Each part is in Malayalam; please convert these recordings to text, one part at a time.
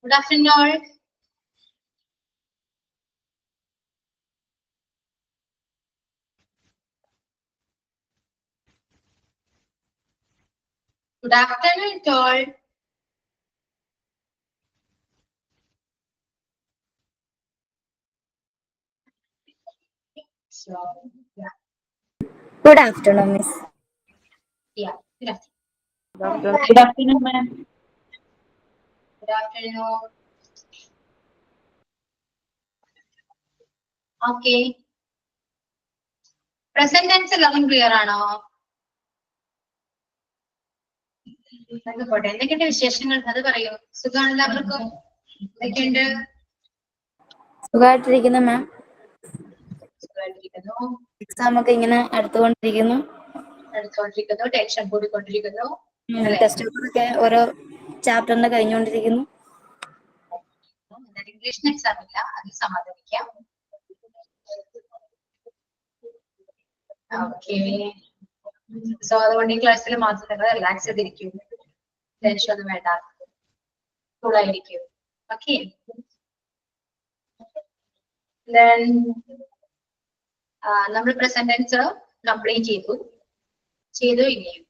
Good afternoon all. Good afternoon all. So, yeah. Good afternoon, Miss. Yeah. Good afternoon. Good afternoon, ma'am. Good afternoon. Okay. Present tense എല്ലാവരും ക്ലിയർ ആണോ? പോട്ടെ, എന്തൊക്കെയുണ്ട് വിശേഷങ്ങൾ? അത് പറയൂ. സുഖമാണ് എല്ലാവർക്കും? എന്തൊക്കെയുണ്ട്? സുഖമായിട്ടിരിക്കുന്നു മാം. സുഖമായിട്ടിരിക്കുന്നു. എക്സാം ഒക്കെ ഇങ്ങനെ അടുത്തുകൊണ്ടിരിക്കുന്നു. ടെൻഷൻ കൂടിക്കൊണ്ടിരിക്കുന്നു. ടെസ്റ്റ് പേപ്പറൊക്കെ ഓരോ ചാപ്റ്ററിന്റെ കഴിഞ്ഞുകൊണ്ടിരിക്കുന്നു. ഇംഗ്ലീഷിന് എക്സാം ഇല്ല, അതിൽ സമാധാനിക്കാം. ഓക്കെ. സോ അതുകൊണ്ട് ഈ ക്ലാസ്സിൽ മാത്രം നിങ്ങൾ റിലാക്സ് ചെയ്തിരിക്കും. ടെൻഷൻ ഒന്നും വേണ്ട, കൂളായിരിക്കും. ഓക്കെ. നമ്മൾ പ്രസന്റ് ടെൻസ് കംപ്ലീറ്റ് ചെയ്തു ഇനിയും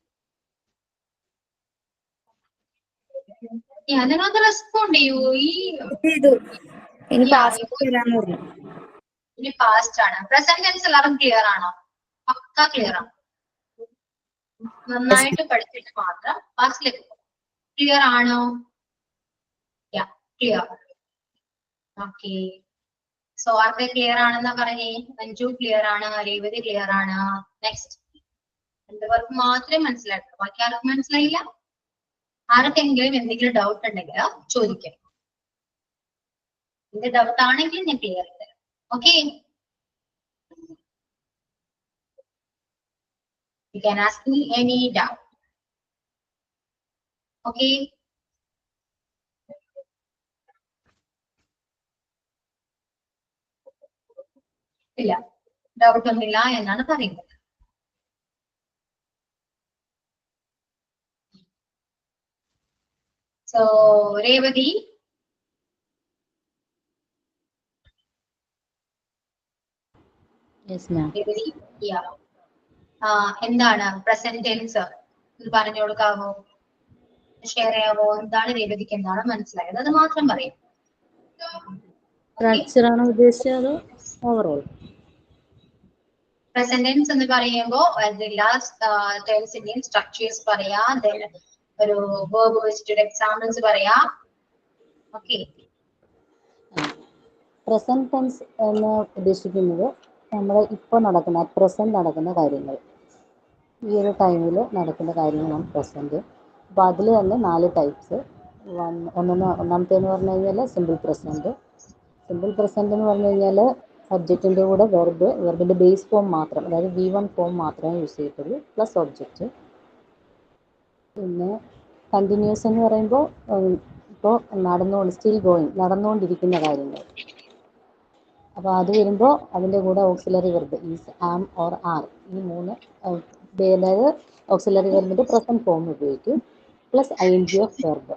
ഞാനത് റെസ്പോണ്ട് ചെയ്യൂ. ഇനി പാസ്റ്റ് ആണ്. പ്രസന്റ് ടെൻസ് എല്ലാവരും ക്ലിയർ ആണോ? പക്ക ക്ലിയർ ആണ്. നന്നായിട്ട് പഠിച്ചിട്ട് മാത്രം പാസ്റ്റിലേക്ക് പോകും. ക്ലിയർ ആണോ? ക്ലിയർ. ഓക്കെ. സോ ആർക്ക് ക്ലിയർ ആണെന്നാ പറഞ്ഞേ? മഞ്ജു ക്ലിയർ ആണ്, രേവതി ക്ലിയർ ആണ്. നെക്സ്റ്റ് രണ്ടുപേർക്ക് മാത്രമേ മനസ്സിലായിട്ടുള്ളൂ, ബാക്കി ആർക്കും മനസ്സിലായില്ല. ആർക്കെങ്കിലും എന്തെങ്കിലും ഡൗട്ട് ഉണ്ടെങ്കിൽ ചോദിക്കാം. എന്ത് ഡൗട്ട് ആണെങ്കിലും ഞാൻ ക്ലിയർ ചെയ്തരാം. Okay. You can ask me any doubt. Okay. ഇല്ല, ഡൗട്ട് ഒന്നുമില്ല എന്നാണ് പറയുന്നത്. സോ രേവതി, എന്താണ് പ്രസന്റ് ടെൻസ് പറഞ്ഞു കൊടുക്കാവോ? ഷെയർ ചെയ്യാവോ? എന്താണ് രേവതിക്ക് എന്താണ് മനസ്സിലായത്? അത് മാത്രം പറയും. പ്രസന്റ് ടെൻസ് എന്ന് പറയുമ്പോൾ എല്ലാ ടെൻസിന്റെയും സ്ട്രക്ചേഴ്സ് പറയാ, ഒരു വേർബ് വെച്ചിട്ട് എക്സാമ്പിൾസ് പറയാ. ഓക്കെ. പ്രസന്റ് ടെൻസ് എന്ന് ഉദ്ദേശിക്കുന്നത് നമ്മൾ ഇപ്പോൾ നടക്കുന്ന പ്രസന്റ് നടക്കുന്ന കാര്യങ്ങൾ, ഈ ഒരു ടൈമിൽ നടക്കുന്ന കാര്യങ്ങളാണ് പ്രസന്റ്. അപ്പോൾ അതിൽ തന്നെ 4 ടൈപ്സ്. ഒന്നാമത്തേന്ന് പറഞ്ഞു കഴിഞ്ഞാൽ സിമ്പിൾ പ്രസന്റ്. സിമ്പിൾ പ്രസന്റ് എന്ന് പറഞ്ഞു കഴിഞ്ഞാൽ സബ്ജക്റ്റിൻ്റെ കൂടെ വെർബിൻ്റെ ബേസ് ഫോം മാത്രം, അതായത് V1 ഫോം മാത്രമേ യൂസ് ചെയ്യത്തുള്ളൂ, പ്ലസ് ഒബ്ജക്റ്റ്. പിന്നെ കണ്ടിന്യൂസ് എന്ന് പറയുമ്പോൾ ഇപ്പോൾ നടന്നുകൊണ്ടിരിക്കുന്ന കാര്യങ്ങൾ. അപ്പോൾ അത് വരുമ്പോൾ അതിൻ്റെ കൂടെ auxiliary verb is, am or are, ഈ 3 അതായത് ഓക്സിലറി വെർബിൻ്റെ പ്രസന്റ് ഫോം ഉപയോഗിക്കും, പ്ലസ് ING ഓഫ് വെർബ്.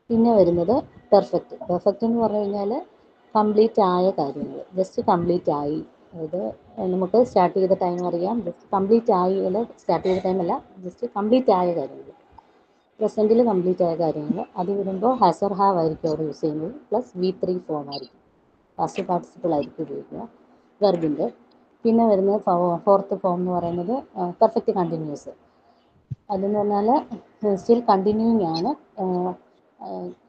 പിന്നെ വരുന്നത് പെർഫെക്റ്റ്. പെർഫെക്റ്റ് എന്ന് പറഞ്ഞു കഴിഞ്ഞാൽ കംപ്ലീറ്റ് ആയ കാര്യങ്ങൾ, ജസ്റ്റ് കംപ്ലീറ്റ് ആയി. അതായത് നമുക്ക് സ്റ്റാർട്ട് ചെയ്ത ടൈം അറിയാം, ജസ്റ്റ് കംപ്ലീറ്റ് ആയി, അല്ല സ്റ്റാർട്ട് ചെയ്ത ടൈമല്ല, ജസ്റ്റ് കംപ്ലീറ്റ് ആയ കാര്യങ്ങൾ, പ്രസൻറ്റിൽ കംപ്ലീറ്റ് ആയ കാര്യങ്ങൾ. അത് വരുമ്പോൾ ഹാസ് ഓർ ഹാവ് ആയിരിക്കും അവിടെ യൂസ് ചെയ്യുന്നത്, പ്ലസ് V3 ഫോം ആയിരിക്കും, പാസ്റ്റ് പാർട്ടിസിപ്പിൾ ആയിരിക്കും ഉപയോഗിക്കുക വെർബിൻ്റെ. പിന്നെ വരുന്നത് ഫോർത്ത് ഫോം എന്ന് പറയുന്നത് പെർഫെക്റ്റ് കണ്ടിന്യൂസ്. അതെന്ന് പറഞ്ഞാൽ സ്റ്റിൽ കണ്ടിന്യൂയിങ് ആണ്,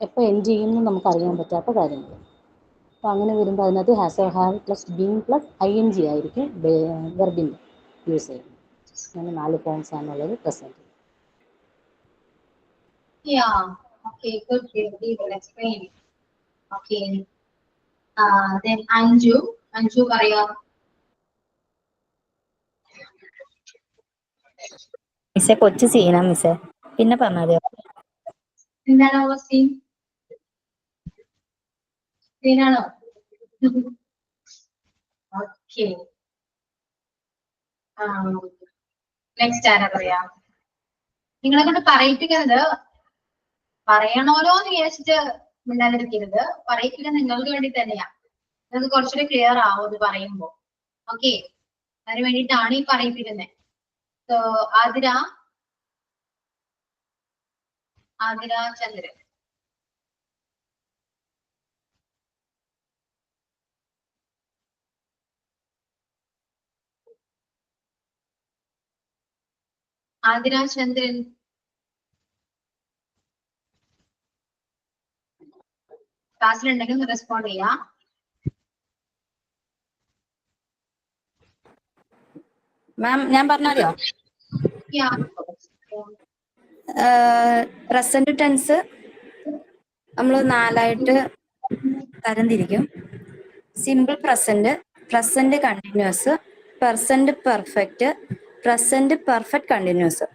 എപ്പോൾ എൻഡ് ചെയ്യുമെന്ന് നമുക്കറിയാൻ പറ്റാത്ത കാര്യങ്ങൾ. അപ്പോൾ അങ്ങനെ വരുമ്പോൾ അതിനകത്ത് has or have plus being plus ING ആയിരിക്കും വെർബിൻ്റെ യൂസ് ചെയ്യുന്നത്. അങ്ങനെ 4 ഫോംസ് ആണുള്ളത് present. Yeah. Okay. Good. We will explain. Okay. Then Anju പറയാം. മിസ്സേ കൊച്ചു സീനാ മിസ്സേ, പിന്നെ പറഞ്ഞാൽ എന്താണ് സീനാണോ? ഓക്കെ. നെക്സ്റ്റ് ആരാ പറയാ? നിങ്ങളെ കൊണ്ട് പറയിപ്പിക്കുന്നത് പറയണോലോ എന്ന് വിചാരിച്ചിട്ട് മിണ്ടാതിരിക്കരുത്. പറയിപ്പില്ല നിങ്ങൾക്ക് വേണ്ടി തന്നെയാ. നിങ്ങൾക്ക് കുറച്ചുകൂടി ക്ലിയർ ആവും ഇത് പറയുമ്പോ. ഓക്കെ, അതിന് വേണ്ടിയിട്ടാണ് ഈ പറയിപ്പിക്കുന്നത്. സോ ആതിര ചന്ദ്രൻ. ആതിര ചന്ദ്രൻ ക്ലാസ്സിലുണ്ടെങ്കിൽ ഒന്ന് റെസ്പോണ്ട് ചെയ്യാം. മാം ഞാൻ പറഞ്ഞാലോ? പ്രസന്റ് ടെൻസ് നമ്മൾ 4ആയിട്ട് തരംതിരിക്കും. Simple present, present continuous, present perfect, present perfect continuous.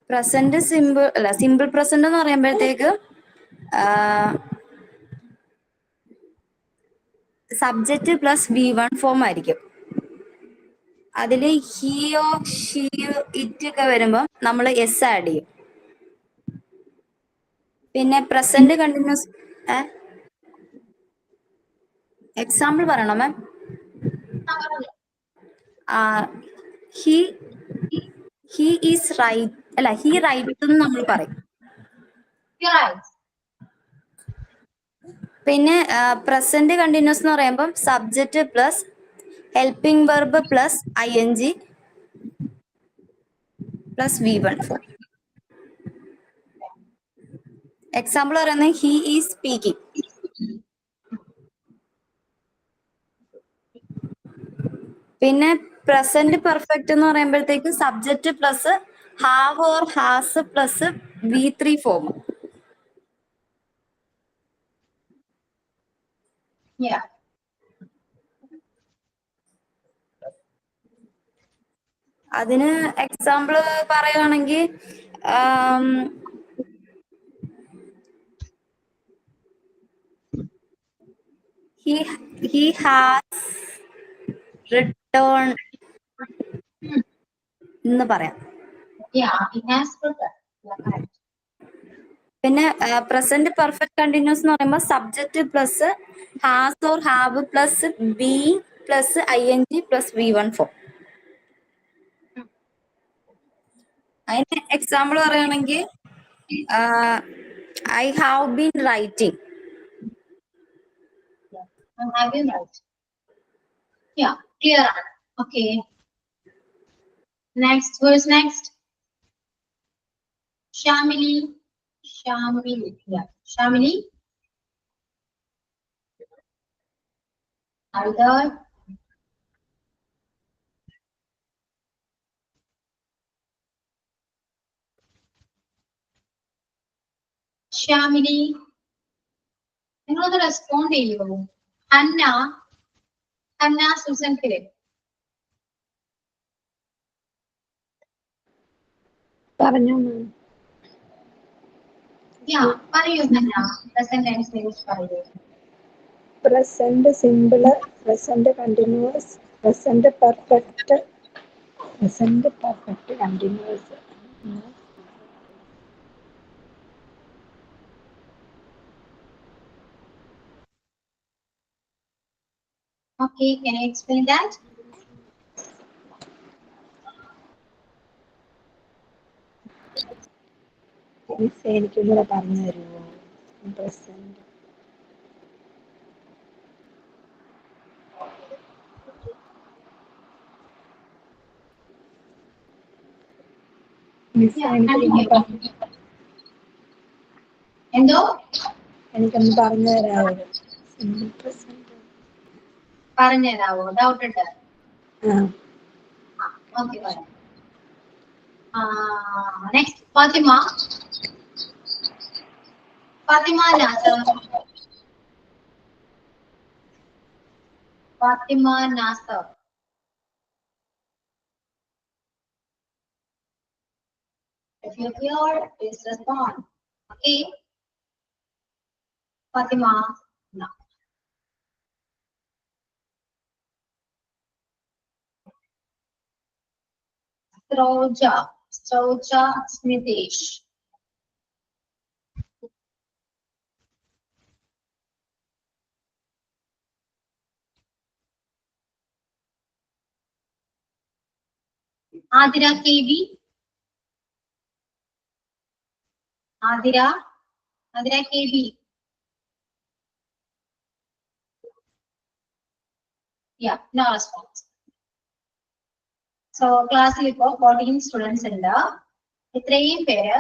Present simple അല്ല, സിമ്പിൾ പ്രസന്റ് എന്ന് പറയുമ്പോഴത്തേക്ക് സബ്ജക്റ്റ് പ്ലസ് V1 ഫോം ആയിരിക്കും. അതിൽ ഹിയോ ഷിയോ ഇറ്റ് ഒക്കെ വരുമ്പോൾ നമ്മൾ എസ് ആഡ് ചെയ്യും. പിന്നെ പ്രസന്റ് കണ്ടിന്യൂസ് എക്സാമ്പിൾ പറയണോ മാം? ഹി ഈസ് റൈറ്റ് അല്ല, ഹി റൈറ്റ് എന്ന് നമ്മൾ പറയും. പിന്നെ പ്രസന്റ് കണ്ടിന്യൂസ് എന്ന് പറയുമ്പോൾ subject plus helping verb plus ING plus V1 form. Example പറയുന്നത് ഹി ഈസ് സ്പീക്കിംഗ്. പിന്നെ പ്രസന്റ് പെർഫെക്റ്റ് എന്ന് പറയുമ്പോഴത്തേക്ക് subject plus have or has plus V3 form. അതിന് എക്സാമ്പിൾ പറയുകയാണെങ്കിൽ he has returned എന്ന് പറയാം. പിന്നെ പ്രസന്റ് പെർഫെക്റ്റ് കണ്ടിന്യൂസ് എന്ന് പറയുമ്പോൾ subject plus has or have plus B plus ING plus V1 form. അതിന് എക്സാമ്പിൾ പറയുകയാണെങ്കിൽ I have been writing. Clear. Okay. Next, who is next? Shamili. Yeah. Shamili. Either. Shamili. നിങ്ങളൊന്ന് റെസ്പോണ്ട് ചെയ്യൂ. Hannah Susan Philip. പറഞ്ഞു. പറയൂ ഹന്ന. പ്രസന്റ് ടെൻസ് യൂസ് പറയൂ. Present simple, present continuous, present perfect continuous. Okay, can you explain that? എനിക്കും കൂടെ പറഞ്ഞു തരുമോ? പ്രസന്റ് എന്തോ എനിക്കൊന്ന് പറഞ്ഞു തരാമോ? സിമ്പിൾ പ്രസന്റ് പറഞ്ഞുതരാവോ? ഡൗട്ട് ഉണ്ട്. ഓക്കെ, പറയാം. Next Fathima Nasar. Fathima Nasar. If you're clear, please respond. Okay. Fatima. No. Stroja Smitesh. Athira KB. Adira KB. Yeah, no response. So ക്ലാസ്സിൽ ഇപ്പോ 14 സ്റ്റുഡൻസ് ഉണ്ട്. ഇത്രയും പേര്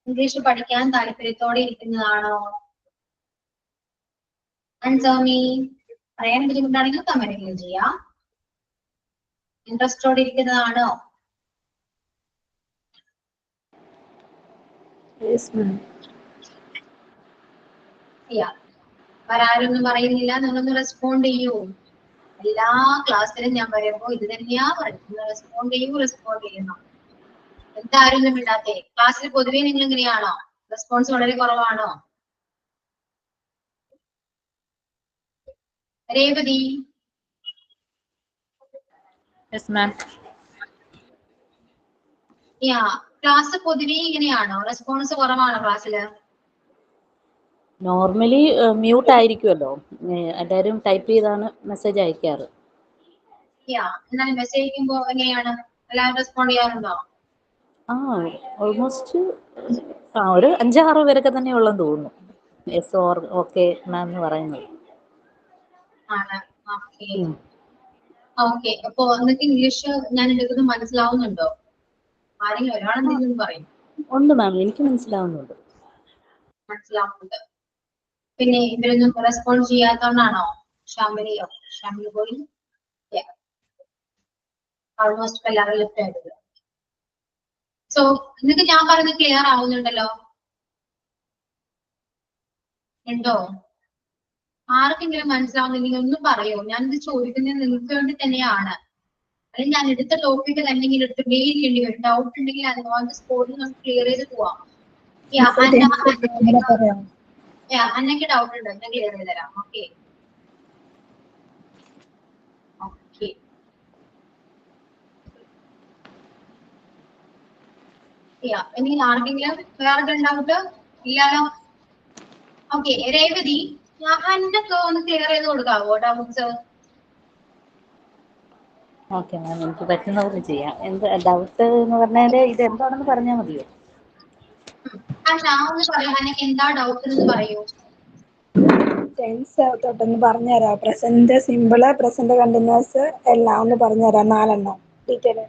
ഇംഗ്ലീഷ് പഠിക്കാൻ താല്പര്യത്തോടെ ഇരിക്കുന്നതാണോ? Answer me. പറയാൻ ബുദ്ധിമുട്ടാണെങ്കിൽ കമന്റ് ചെയ്യാം. ഇൻട്രസ്റ്റോടെ ഇരിക്കുന്നതാണോ? Yes, ma'am. Yeah. വരാരൊന്നും പറയുന്നില്ല, നിങ്ങളൊന്ന് റെസ്പോണ്ട് ചെയ്യൂ. എല്ലാ ക്ലാസ്സിലും ഞാൻ പറയുമ്പോ ഇത് തന്നെയാ പറയുന്നത്, റെസ്പോണ്ട് ചെയ്യുന്നു. എന്താരും ഒന്നും ഇല്ലാത്തെ ക്ലാസ്സിൽ പൊതുവെ നിങ്ങൾ എങ്ങനെയാണോ? റെസ്പോൺസ് വളരെ കുറവാണോ? രേവതി. Yes, ma'am. ക്ലാസ് പൊതുവെ ഇങ്ങനെയാണോ? റെസ്പോൺസ് കുറവാണോ ക്ലാസ്സില്? നോർമലി മ്യൂട്ട് ആയിരിക്കുമല്ലോ, എല്ലാവരും ടൈപ്പ് ചെയ്താണ് മെസ്സേജ് അയക്കാറ്. എന്നാൽ മെസ്സേജ് അയക്കുമ്പോ എങ്ങനെയാണ്? എല്ലാവരും റെസ്പോണ്ട് ചെയ്യാറുണ്ടോ? ഓൾമോസ്റ്റ് ഒരു 5-6 പേരൊക്കെ തന്നെ ഉള്ളെന്ന് തോന്നുന്നു. യെസ് ഓർ ഓക്കെ മാം എന്ന് പറയുന്നത്. ഓക്കെ. അപ്പൊ നിങ്ങൾക്ക് ഇംഗ്ലീഷ് ഞാൻ എടുക്കുന്നത് മനസ്സിലാവുന്നുണ്ടോ? ആരെങ്കിലും ഒരാളെന്തെങ്കിലും പറയും. ഉണ്ട് മാം, എനിക്ക് മനസ്സിലാവുന്നുണ്ട്. പിന്നെ ഇവരൊന്നും റെസ്പോണ്ട് ചെയ്യാത്തോണ്ടാണോ? ഷാമിലി പോയി. ഓൾമോസ്റ്റ് എല്ലാവരും ലിഫ്റ്റ് ആയിട്ടില്ല. സോ നിങ്ങൾക്ക് ഞാൻ പറയുന്നത് ക്ലിയർ ആവുന്നുണ്ടല്ലോ? ഉണ്ടോ? ആർക്കെങ്കിലും മനസ്സിലാവുന്നെങ്കിൽ ഒന്ന് പറയോ? ഞാനിത് ചോദിക്കുന്നത് നിങ്ങൾക്ക് വേണ്ടി തന്നെയാണ്. അല്ലെങ്കിൽ ഞാൻ എടുത്ത ടോപ്പിക് അല്ലെങ്കിൽ എടുത്ത് മെയിൽ ചെയ്യേണ്ടി വരും. ഡൗട്ട് ഉണ്ടെങ്കിൽ അത് സ്പോട്ടിൽ നമുക്ക് ക്ലിയർ ചെയ്ത് പോവാം. അന്നൊക്കെ ഡൗട്ട് ഉണ്ടോ? ഞാൻ ക്ലിയർ ചെയ്ത് തരാം. ഓക്കെ. എന്തെങ്കിലും ആർക്കെങ്കിലും വേറെ ഡൗട്ട് ഇല്ലാലോ? ഓക്കെ. രേവതി, അന്നൊക്കെ ഒന്ന് ക്ലിയർ ചെയ്ത് കൊടുക്കാവോ ഡൗട്ട്സ്? ഓക്കെ മാം, എനിക്ക് പറ്റുന്ന പോലെ ചെയ്യാം. എന്ത് ഡൗട്ട് എന്ന് പറഞ്ഞാല് ഇത് എന്താണെന്ന് പറഞ്ഞാൽ മതിയോ? എന്താ ഡൗട്ട് എന്ന് പറയൂ. ടെൻസ് തൊട്ടൊന്ന് പറഞ്ഞുതരാം. പ്രസന്റ് സിമ്പിള്, പ്രസന്റ് കണ്ടിന്യൂസ് എല്ലാം ഒന്ന് പറഞ്ഞുതരാം. 4 ഡീറ്റെയിൽ.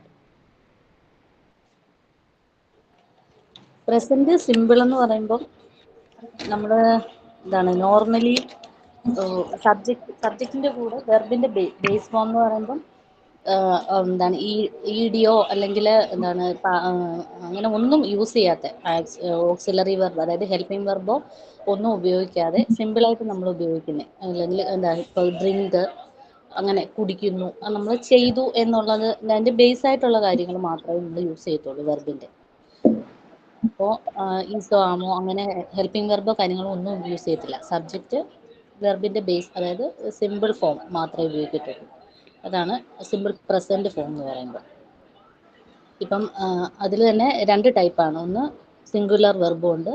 പ്രസന്റ് സിമ്പിൾ എന്ന് പറയുമ്പോൾ നമ്മൾ എന്താണ് നോർമലി സബ്ജക്റ്റിന്റെ കൂടെ വെർബിന്റെ ബേസ് ഫോം എന്ന് പറയുമ്പം എന്താണ് ഇഡിയോ അല്ലെങ്കിൽ എന്താണ് അങ്ങനെ ഒന്നും യൂസ് ചെയ്യാത്ത ഓക്സിലറി വെർബ്, അതായത് ഹെൽപ്പിംഗ് വെർബോ ഒന്നും ഉപയോഗിക്കാതെ സിമ്പിളായിട്ട് നമ്മൾ ഉപയോഗിക്കുന്നത്. അല്ലെങ്കിൽ എന്താ ഇപ്പോൾ ഡ്രിങ്ക്, അങ്ങനെ കുടിക്കുന്നു, നമ്മൾ ചെയ്തു എന്നുള്ളത് അതിൻ്റെ ബേസ് ആയിട്ടുള്ള കാര്യങ്ങൾ മാത്രമേ നമ്മൾ യൂസ് ചെയ്യത്തുള്ളൂ വെർബിൻ്റെ. അപ്പോൾ ഈസോ ആമോ അങ്ങനെ ഹെൽപ്പിംഗ് വെർബോ കാര്യങ്ങളോ ഒന്നും യൂസ് ചെയ്യത്തില്ല. സബ്ജക്റ്റ് വെർബിൻ്റെ ബേസ്, അതായത് സിമ്പിൾ ഫോം മാത്രമേ ഉപയോഗിക്കത്തുള്ളൂ. അതാണ് സിമ്പിൾ പ്രസൻറ്റ് ഫോം എന്ന് പറയുമ്പോൾ. ഇപ്പം അതിൽ തന്നെ 2 ടൈപ്പാണ്. ഒന്ന് സിംഗുലർ വെർബും ഉണ്ട്,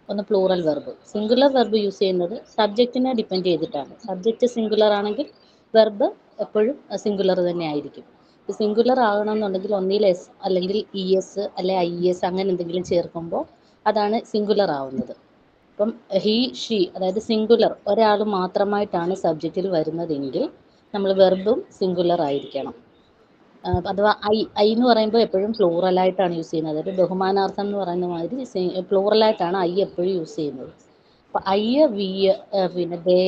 ഒന്ന് plural verb. Singular verb use ചെയ്യുന്നത് സബ്ജക്റ്റിനെ ഡിപ്പെൻഡ് ചെയ്തിട്ടാണ്. സബ്ജക്റ്റ് സിംഗുലർ ആണെങ്കിൽ വെർബ് എപ്പോഴും സിംഗുലർ തന്നെ ആയിരിക്കും. സിംഗുലർ ആകണമെന്നുണ്ടെങ്കിൽ ഒന്നിൽ എസ് അല്ലെങ്കിൽ ES അല്ലെ IS അങ്ങനെ എന്തെങ്കിലും ചേർക്കുമ്പോൾ അതാണ് സിംഗുലർ ആവുന്നത്. അപ്പം ഹി ഷീ അതായത് സിംഗുലർ ഒരാൾ മാത്രമായിട്ടാണ് സബ്ജക്റ്റിൽ വരുന്നതെങ്കിൽ നമ്മൾ വെർബും സിംഗുലർ ആയിരിക്കണം. അഥവാ ഐ എന്ന് പറയുമ്പോൾ എപ്പോഴും പ്ലൂറലായിട്ടാണ് യൂസ് ചെയ്യുന്നത്. അതായത് ബഹുമാനാർത്ഥം എന്ന് പറയുന്ന മാതിരി പ്ലൂറലായിട്ടാണ് ഐ എപ്പോഴും യൂസ് ചെയ്യുന്നത്. അപ്പോൾ ഐ, വി, പിന്നെ ദേ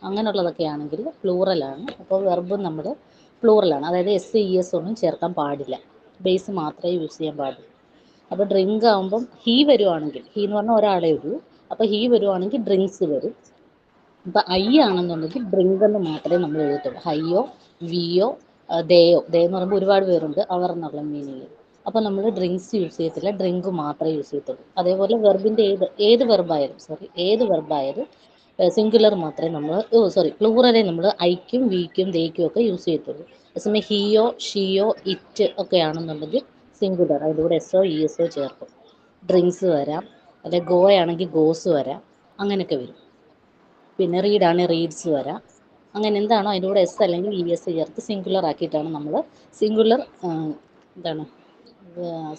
അങ്ങനെയുള്ളതൊക്കെ ആണെങ്കിൽ പ്ലൂറലാണ്. അപ്പോൾ വെർബും നമ്മൾ പ്ലൂറലാണ്. അതായത് SES ഒന്നും ചേർക്കാൻ പാടില്ല, ബേസ് മാത്രമേ യൂസ് ചെയ്യാൻ പാടുള്ളൂ. അപ്പോൾ ഡ്രിങ്ക് ആകുമ്പം ഹീ വരുവാണെങ്കിൽ, ഹീ എന്ന് പറഞ്ഞാൽ ഒരാളേ ഉള്ളൂ, അപ്പോൾ ഹീ വരുവാണെങ്കിൽ ഡ്രിങ്ക്സ് വരും. ഇപ്പം ഐ ആണെന്നുണ്ടെങ്കിൽ ഡ്രിങ്ക് എന്ന് മാത്രമേ നമ്മൾ എഴുതത്തുള്ളൂ. ഹൈയോ വിയോ ദേയോ, ദേ എന്ന് പറയുമ്പോൾ ഒരുപാട് പേരുണ്ട്, അവർ എന്നുള്ള മീനിങ്. അപ്പോൾ നമ്മൾ ഡ്രിങ്ക്സ് യൂസ് ചെയ്യത്തില്ല, ഡ്രിങ്ക് മാത്രമേ യൂസ് ചെയ്യത്തുള്ളൂ. അതേപോലെ വെർബിൻ്റെ ഏത് വെർബായാലും സിംഗുലർ മാത്രമേ നമ്മൾ പ്ലൂറലേ നമ്മൾ ഐക്കും വിക്കും ദേയ്ക്കും ഒക്കെ യൂസ് ചെയ്യത്തുള്ളൂ. അതേസമയം ഹിയോ ഷിയോ ഇറ്റ് ഒക്കെ ആണെന്നുണ്ടെങ്കിൽ സിംഗുലർ, അതിൻ്റെ കൂടെ SO ESO ചേർക്കും. ഡ്രിങ്ക്സ് വരാം, അല്ലെ ഗോ ആണെങ്കിൽ ഗോസ് വരാം, അങ്ങനെയൊക്കെ വരും. പിന്നെ റീഡാണെങ്കിൽ റീഡ്സ് വരാം. അങ്ങനെ എന്താണോ അതിൻ്റെ കൂടെ എസ് അല്ലെങ്കിൽ ഇ എസ് ചേർത്ത് സിംഗുലർ ആക്കിയിട്ടാണ് നമ്മൾ സിംഗുലർ എന്താണ്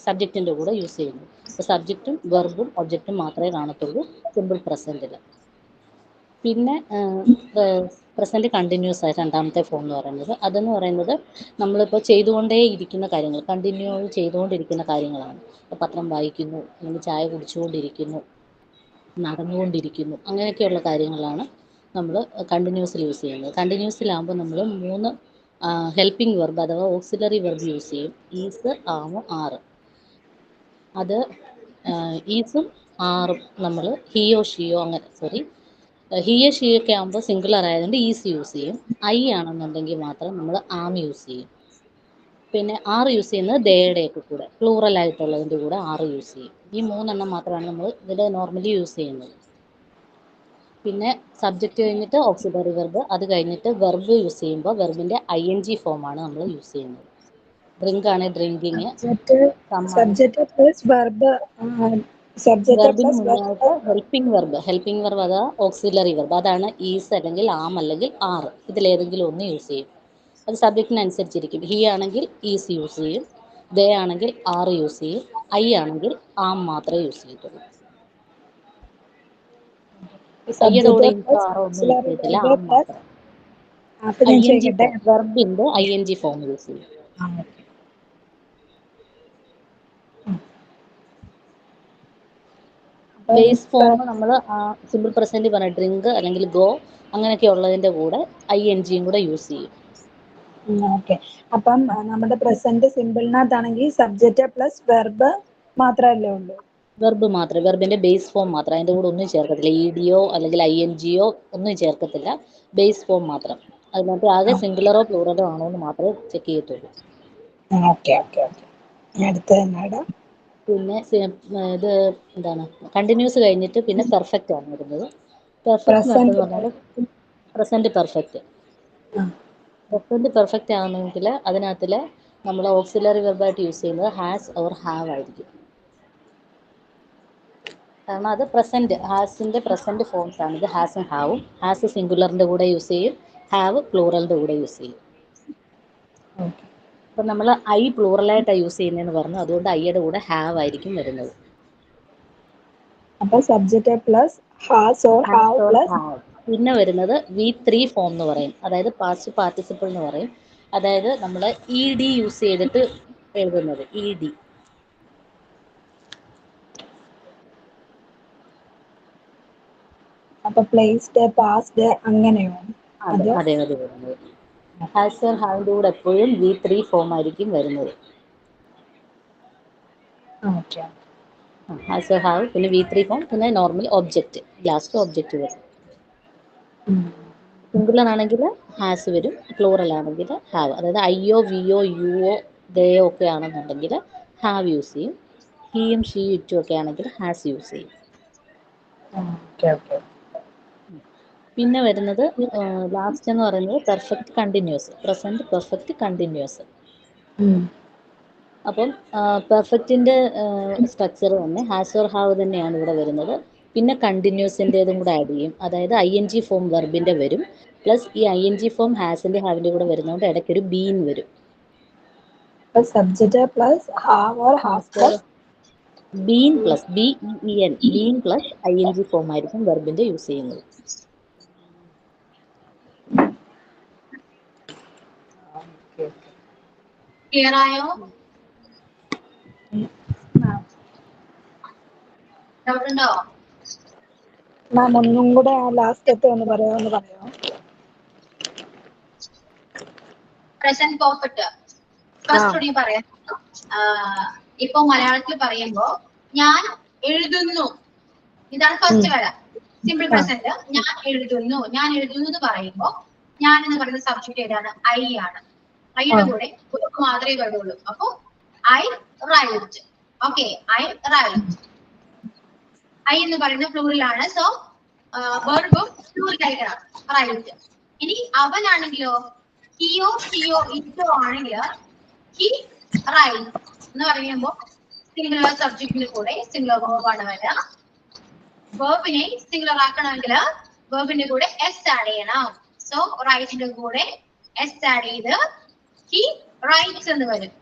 സബ്ജക്റ്റിൻ്റെ കൂടെ യൂസ് ചെയ്യുന്നത്. അപ്പോൾ സബ്ജക്റ്റും വെർബും ഒബ്ജക്റ്റും മാത്രമേ കാണത്തുള്ളൂ സിമ്പിൾ പ്രസൻറ്റിൽ. പിന്നെ പ്രസൻറ്റ് കണ്ടിന്യൂസ് ആയ രണ്ടാമത്തെ ഫോം എന്ന് പറയുന്നത്, അതെന്ന് പറയുന്നത് നമ്മളിപ്പോൾ ചെയ്തുകൊണ്ടേ ഇരിക്കുന്ന കാര്യങ്ങൾ, കണ്ടിന്യൂ ചെയ്തുകൊണ്ടിരിക്കുന്ന കാര്യങ്ങളാണ്. ഇപ്പോൾ പത്രം വായിക്കുന്നു, അല്ലെങ്കിൽ ചായ കുടിച്ചുകൊണ്ടിരിക്കുന്നു, നടന്നുകൊണ്ടിരിക്കുന്നു, അങ്ങനെയൊക്കെയുള്ള കാര്യങ്ങളാണ് നമ്മൾ കണ്ടിന്യൂസിൽ യൂസ് ചെയ്യുന്നത്. കണ്ടിന്യൂസിലാകുമ്പോൾ നമ്മൾ 3 ഹെൽപ്പിംഗ് വെർബ് അഥവാ ഓക്സിലറി വെർബ് യൂസ് ചെയ്യും. ഈസ്, ആമ്, ആറ്. അത് ഈസും ആറും നമ്മൾ ഹിയോ ഷിയോ അങ്ങനെ ഹിയോ ഷിയോ ഒക്കെ ആകുമ്പോൾ സിംഗുലർ ആയതുകൊണ്ട് ഈസ് യൂസ് ചെയ്യും. ഐ ആണെന്നുണ്ടെങ്കിൽ മാത്രം നമ്മൾ ആം യൂസ് ചെയ്യും. പിന്നെ ആറ് യൂസ് ചെയ്യുന്നത് ദേയുടെയൊക്കെ കൂടെ, പ്ലൂറൽ ആയിട്ടുള്ളതിൻ്റെ കൂടെ ആറ് യൂസ് ചെയ്യും. ഈ 3 എണ്ണം മാത്രമാണ് നമ്മൾ ഇതിൽ നോർമലി യൂസ് ചെയ്യുന്നത്. പിന്നെ സബ്ജക്റ്റ് കഴിഞ്ഞിട്ട് ഓക്സിലറി വെർബ്, അത് കഴിഞ്ഞിട്ട് വെർബ് യൂസ് ചെയ്യുമ്പോൾ വെർബിൻ്റെ ING ഫോമാണ് നമ്മൾ യൂസ് ചെയ്യുന്നത്. ഡ്രിങ്ക് ആണ് drinking, subject plus verb, subject വെർബിന് പ്ലസ് മുന്നേ ആയിട്ട് ഹെൽപ്പിംഗ് വെർബ് അതാ ഓക്സിലറി വെർബ്, അതാണ് ഈസ് അല്ലെങ്കിൽ ആം അല്ലെങ്കിൽ ആറ്, ഇതിലേതെങ്കിലും ഒന്ന് യൂസ് ചെയ്യും. അത് സബ്ജക്റ്റിനനുസരിച്ചിരിക്കും. ഹി ആണെങ്കിൽ ഈസ് യൂസ് ചെയ്യും, ദേ ആണെങ്കിൽ ആറ് യൂസ് ചെയ്യും, ഐ ആണെങ്കിൽ ആം മാത്രമേ യൂസ് ചെയ്യത്തുള്ളൂ. ഐയുടെ കൂടെ സബ്ജക്റ്റ് ഈസോ പ്ലസ് ആറോ ഒന്നും യൂസ് ഓക്സിലറി ചെയ്യത്തില്ല, വെർബ് ആം പ്ലസ്. മാത്രം. അപ്പൊ ഞാൻ ING ചോദിക്കട്ടെ. ഫോം, വെർബിന്റെ ING ഫോം യൂസ് ചെയ്യും. ബേസ് ഫോം നമ്മൾ സിമ്പിൾ പ്രസന്റ് പറഞ്ഞ ഡ്രിങ്ക് അല്ലെങ്കിൽ ഗോ അങ്ങനെയൊക്കെ ഉള്ളതിൻ്റെ കൂടെ INGയും കൂടെ യൂസ് ചെയ്യും. ഓക്കെ. അപ്പം നമ്മുടെ പ്രസന്റ് സിമ്പിളിനകത്താണെങ്കിൽ സബ്ജക്റ്റ് പ്ലസ് വെർബ് മാത്രമല്ലേ ഉള്ളൂ? വെർബ് മാത്രമേ, വെർബിന്റെ ബേസ് ഫോം മാത്രം, അതിൻ്റെ കൂടെ ഒന്നും ചേർക്കത്തില്ല. EDയോ അല്ലെങ്കിൽ INGയോ ഒന്നും ചേർക്കത്തില്ല, ബേസ് ഫോം മാത്രം. അതിനകത്ത് ആകെ സിംഗുലറോ പ്ലൂറലോ ആണോ എന്ന് മാത്രമേ ചെക്ക് ചെയ്യത്തുള്ളൂ. Okay okay okay. അടുത്തത് എന്നാടാ? പിന്നെ ഇത് എന്താണ്, കണ്ടിന്യൂസ് കഴിഞ്ഞിട്ട് പിന്നെ പെർഫെക്റ്റ് ആണ് വരുന്നത്. പെർഫെക്റ്റിനകത്ത് എന്ന് പറഞ്ഞാൽ പ്രസന്റ് പെർഫെക്റ്റ്. പ്രസന്റ് പെർഫെക്റ്റ് ആണെങ്കിൽ അതിനകത്തിൽ നമ്മൾ ഓക്സിലറി വെർബായിട്ട് യൂസ് ചെയ്യുന്നത് ഹാസ് ഓർ ഹാവ് ആയിരിക്കും. കാരണം അത് പ്രസന്റ്, ഹാസിന്റെ പ്രസന്റ് ഫോംസ് ആണ്. ഇത് ഹാസും ഹാവും. ഹാസ് സിംഗുലറിന്റെ കൂടെ യൂസ് ചെയ്യും, ഹാവ് പ്ലൂറലിന്റെ കൂടെ യൂസ് ചെയ്യും. അപ്പം നമ്മൾ ഐ പ്ലൂറലായിട്ടാണ് യൂസ് ചെയ്യുന്നതെന്ന് പറഞ്ഞു, അതുകൊണ്ട് ഐയുടെ കൂടെ ഹാവ് ആയിരിക്കും വരുന്നത്. അപ്പൊ subject plus has or have plus. പിന്നെ വരുന്നത് V3 ഫോം എന്ന് പറയും, അതായത് പാസ്റ്റ് പാർട്ടിസിപ്പിൾ എന്ന് പറയും. അതായത് നമ്മൾ ED യൂസ് ചെയ്തിട്ട് എഴുതുന്നത്, ED. അപ്പൊ പ്ലേസ്ഡ്, പാസ്റ്റ് അങ്ങനെയോ? അതെ അതെ അതെ വരുന്നത്. ഹാസ് ഓർ ഹാവിൻ്റെ കൂടെ എപ്പോഴും V3 ഫോം ആയിരിക്കും വരുന്നത്. ഹാസ് ഓർ ഹാവ്, പിന്നെ V3 ഫോം, പിന്നെ നോർമൽ ഒബ്ജക്റ്റ്, ലാസ്റ്റ് ഒബ്ജക്റ്റ് വരും. സിംഗുലർ ആണെങ്കിൽ ഹാസ് വരും, പ്ലൂറൽ ആണെങ്കിൽ ഹാവ്. അതായത് ഐയോ വിയോ യുവോ ദയോ ഒക്കെ ആണെന്നുണ്ടെങ്കിൽ ഹാവ് യൂസ് ചെയ്യും. ഹീയും ഷീ ഇറ്റും ഒക്കെ ആണെങ്കിൽ ഹാസ് യൂസ് ചെയ്യും. പിന്നെ വരുന്നത് ലാസ്റ്റ് എന്ന് പറയുന്നത് perfect continuous, present perfect continuous. അപ്പം പെർഫെക്റ്റിൻ്റെ സ്ട്രക്ചർ തന്നെ ഹാസ് ഓർ ഹാവ് തന്നെയാണ് ഇവിടെ വരുന്നത്. പിന്നെ കണ്ടിന്യൂസിൻ്റെതും കൂടെ ആഡ് ചെയ്യും, അതായത് ING ഫോം വെർബിൻ്റെ വരും, പ്ലസ് ഈ ING ഫോം ഹാസിൻ്റെ ഹാവിൻ്റെ കൂടെ വരുന്നതുകൊണ്ട് ഇടയ്ക്കൊരു ബീൻ വരും. Subject plus have or has plus been plus BEEN, been plus ING form ആയിരിക്കും വെർബിൻ്റെ യൂസ് ചെയ്യുന്നത്. ക്ലിയർ ആയോ? ഡൗട്ട് ഉണ്ടോ? മാം ഒന്നും കൂടെ ആ ലാസ്റ്റ് ഒന്ന് പറയാമോ? പ്രസന്റ് പെർഫെക്റ്റ് ഫസ്റ്റ് പറയാം. ഇപ്പൊ മലയാളത്തിൽ പറയുമ്പോ ഞാൻ എഴുതുന്നു, ഇതാണ് ഫസ്റ്റ് വര. Simple present. ഞാൻ എഴുതുന്നു, ഞാൻ എഴുതുന്നു എന്ന് പറയുമ്പോ ഞാൻ എന്ന് പറയുന്ന സബ്ജക്ട് ഏതാണ്? ഐ ആണ്. ഐയുടെ കൂടെ ഒരു മാത്രമേ വരുള്ളൂ. അപ്പൊ I write. Okay, I write. I എന്ന് പറയുന്നത് പ്ലൂറലാണ്, സോ വെർബും പ്ലൂറൽ ആയിട്ടാണ്, റൈറ്റ്. ഇനി അവനാണെങ്കിലോ, ഹിയോ ഷിയോ ഇറ്റോ ആണെങ്കിൽ ഹി റൈറ്റ് എന്ന് പറയുമ്പോ സിംഗുലർ സബ്ജക്റ്റിന്റെ കൂടെ സിംഗുലർ വെർബാണ് വരിക. വെർബിനെ സിംഗുലർ ആക്കണമെങ്കിൽ വെർബിന്റെ കൂടെ എസ് ആഡ് ചെയ്യണം. സോ റൈറ്റിന്റെ കൂടെ എസ് ആഡ് ചെയ്ത് ഹി റൈറ്റ്സ് എന്ന് വരും.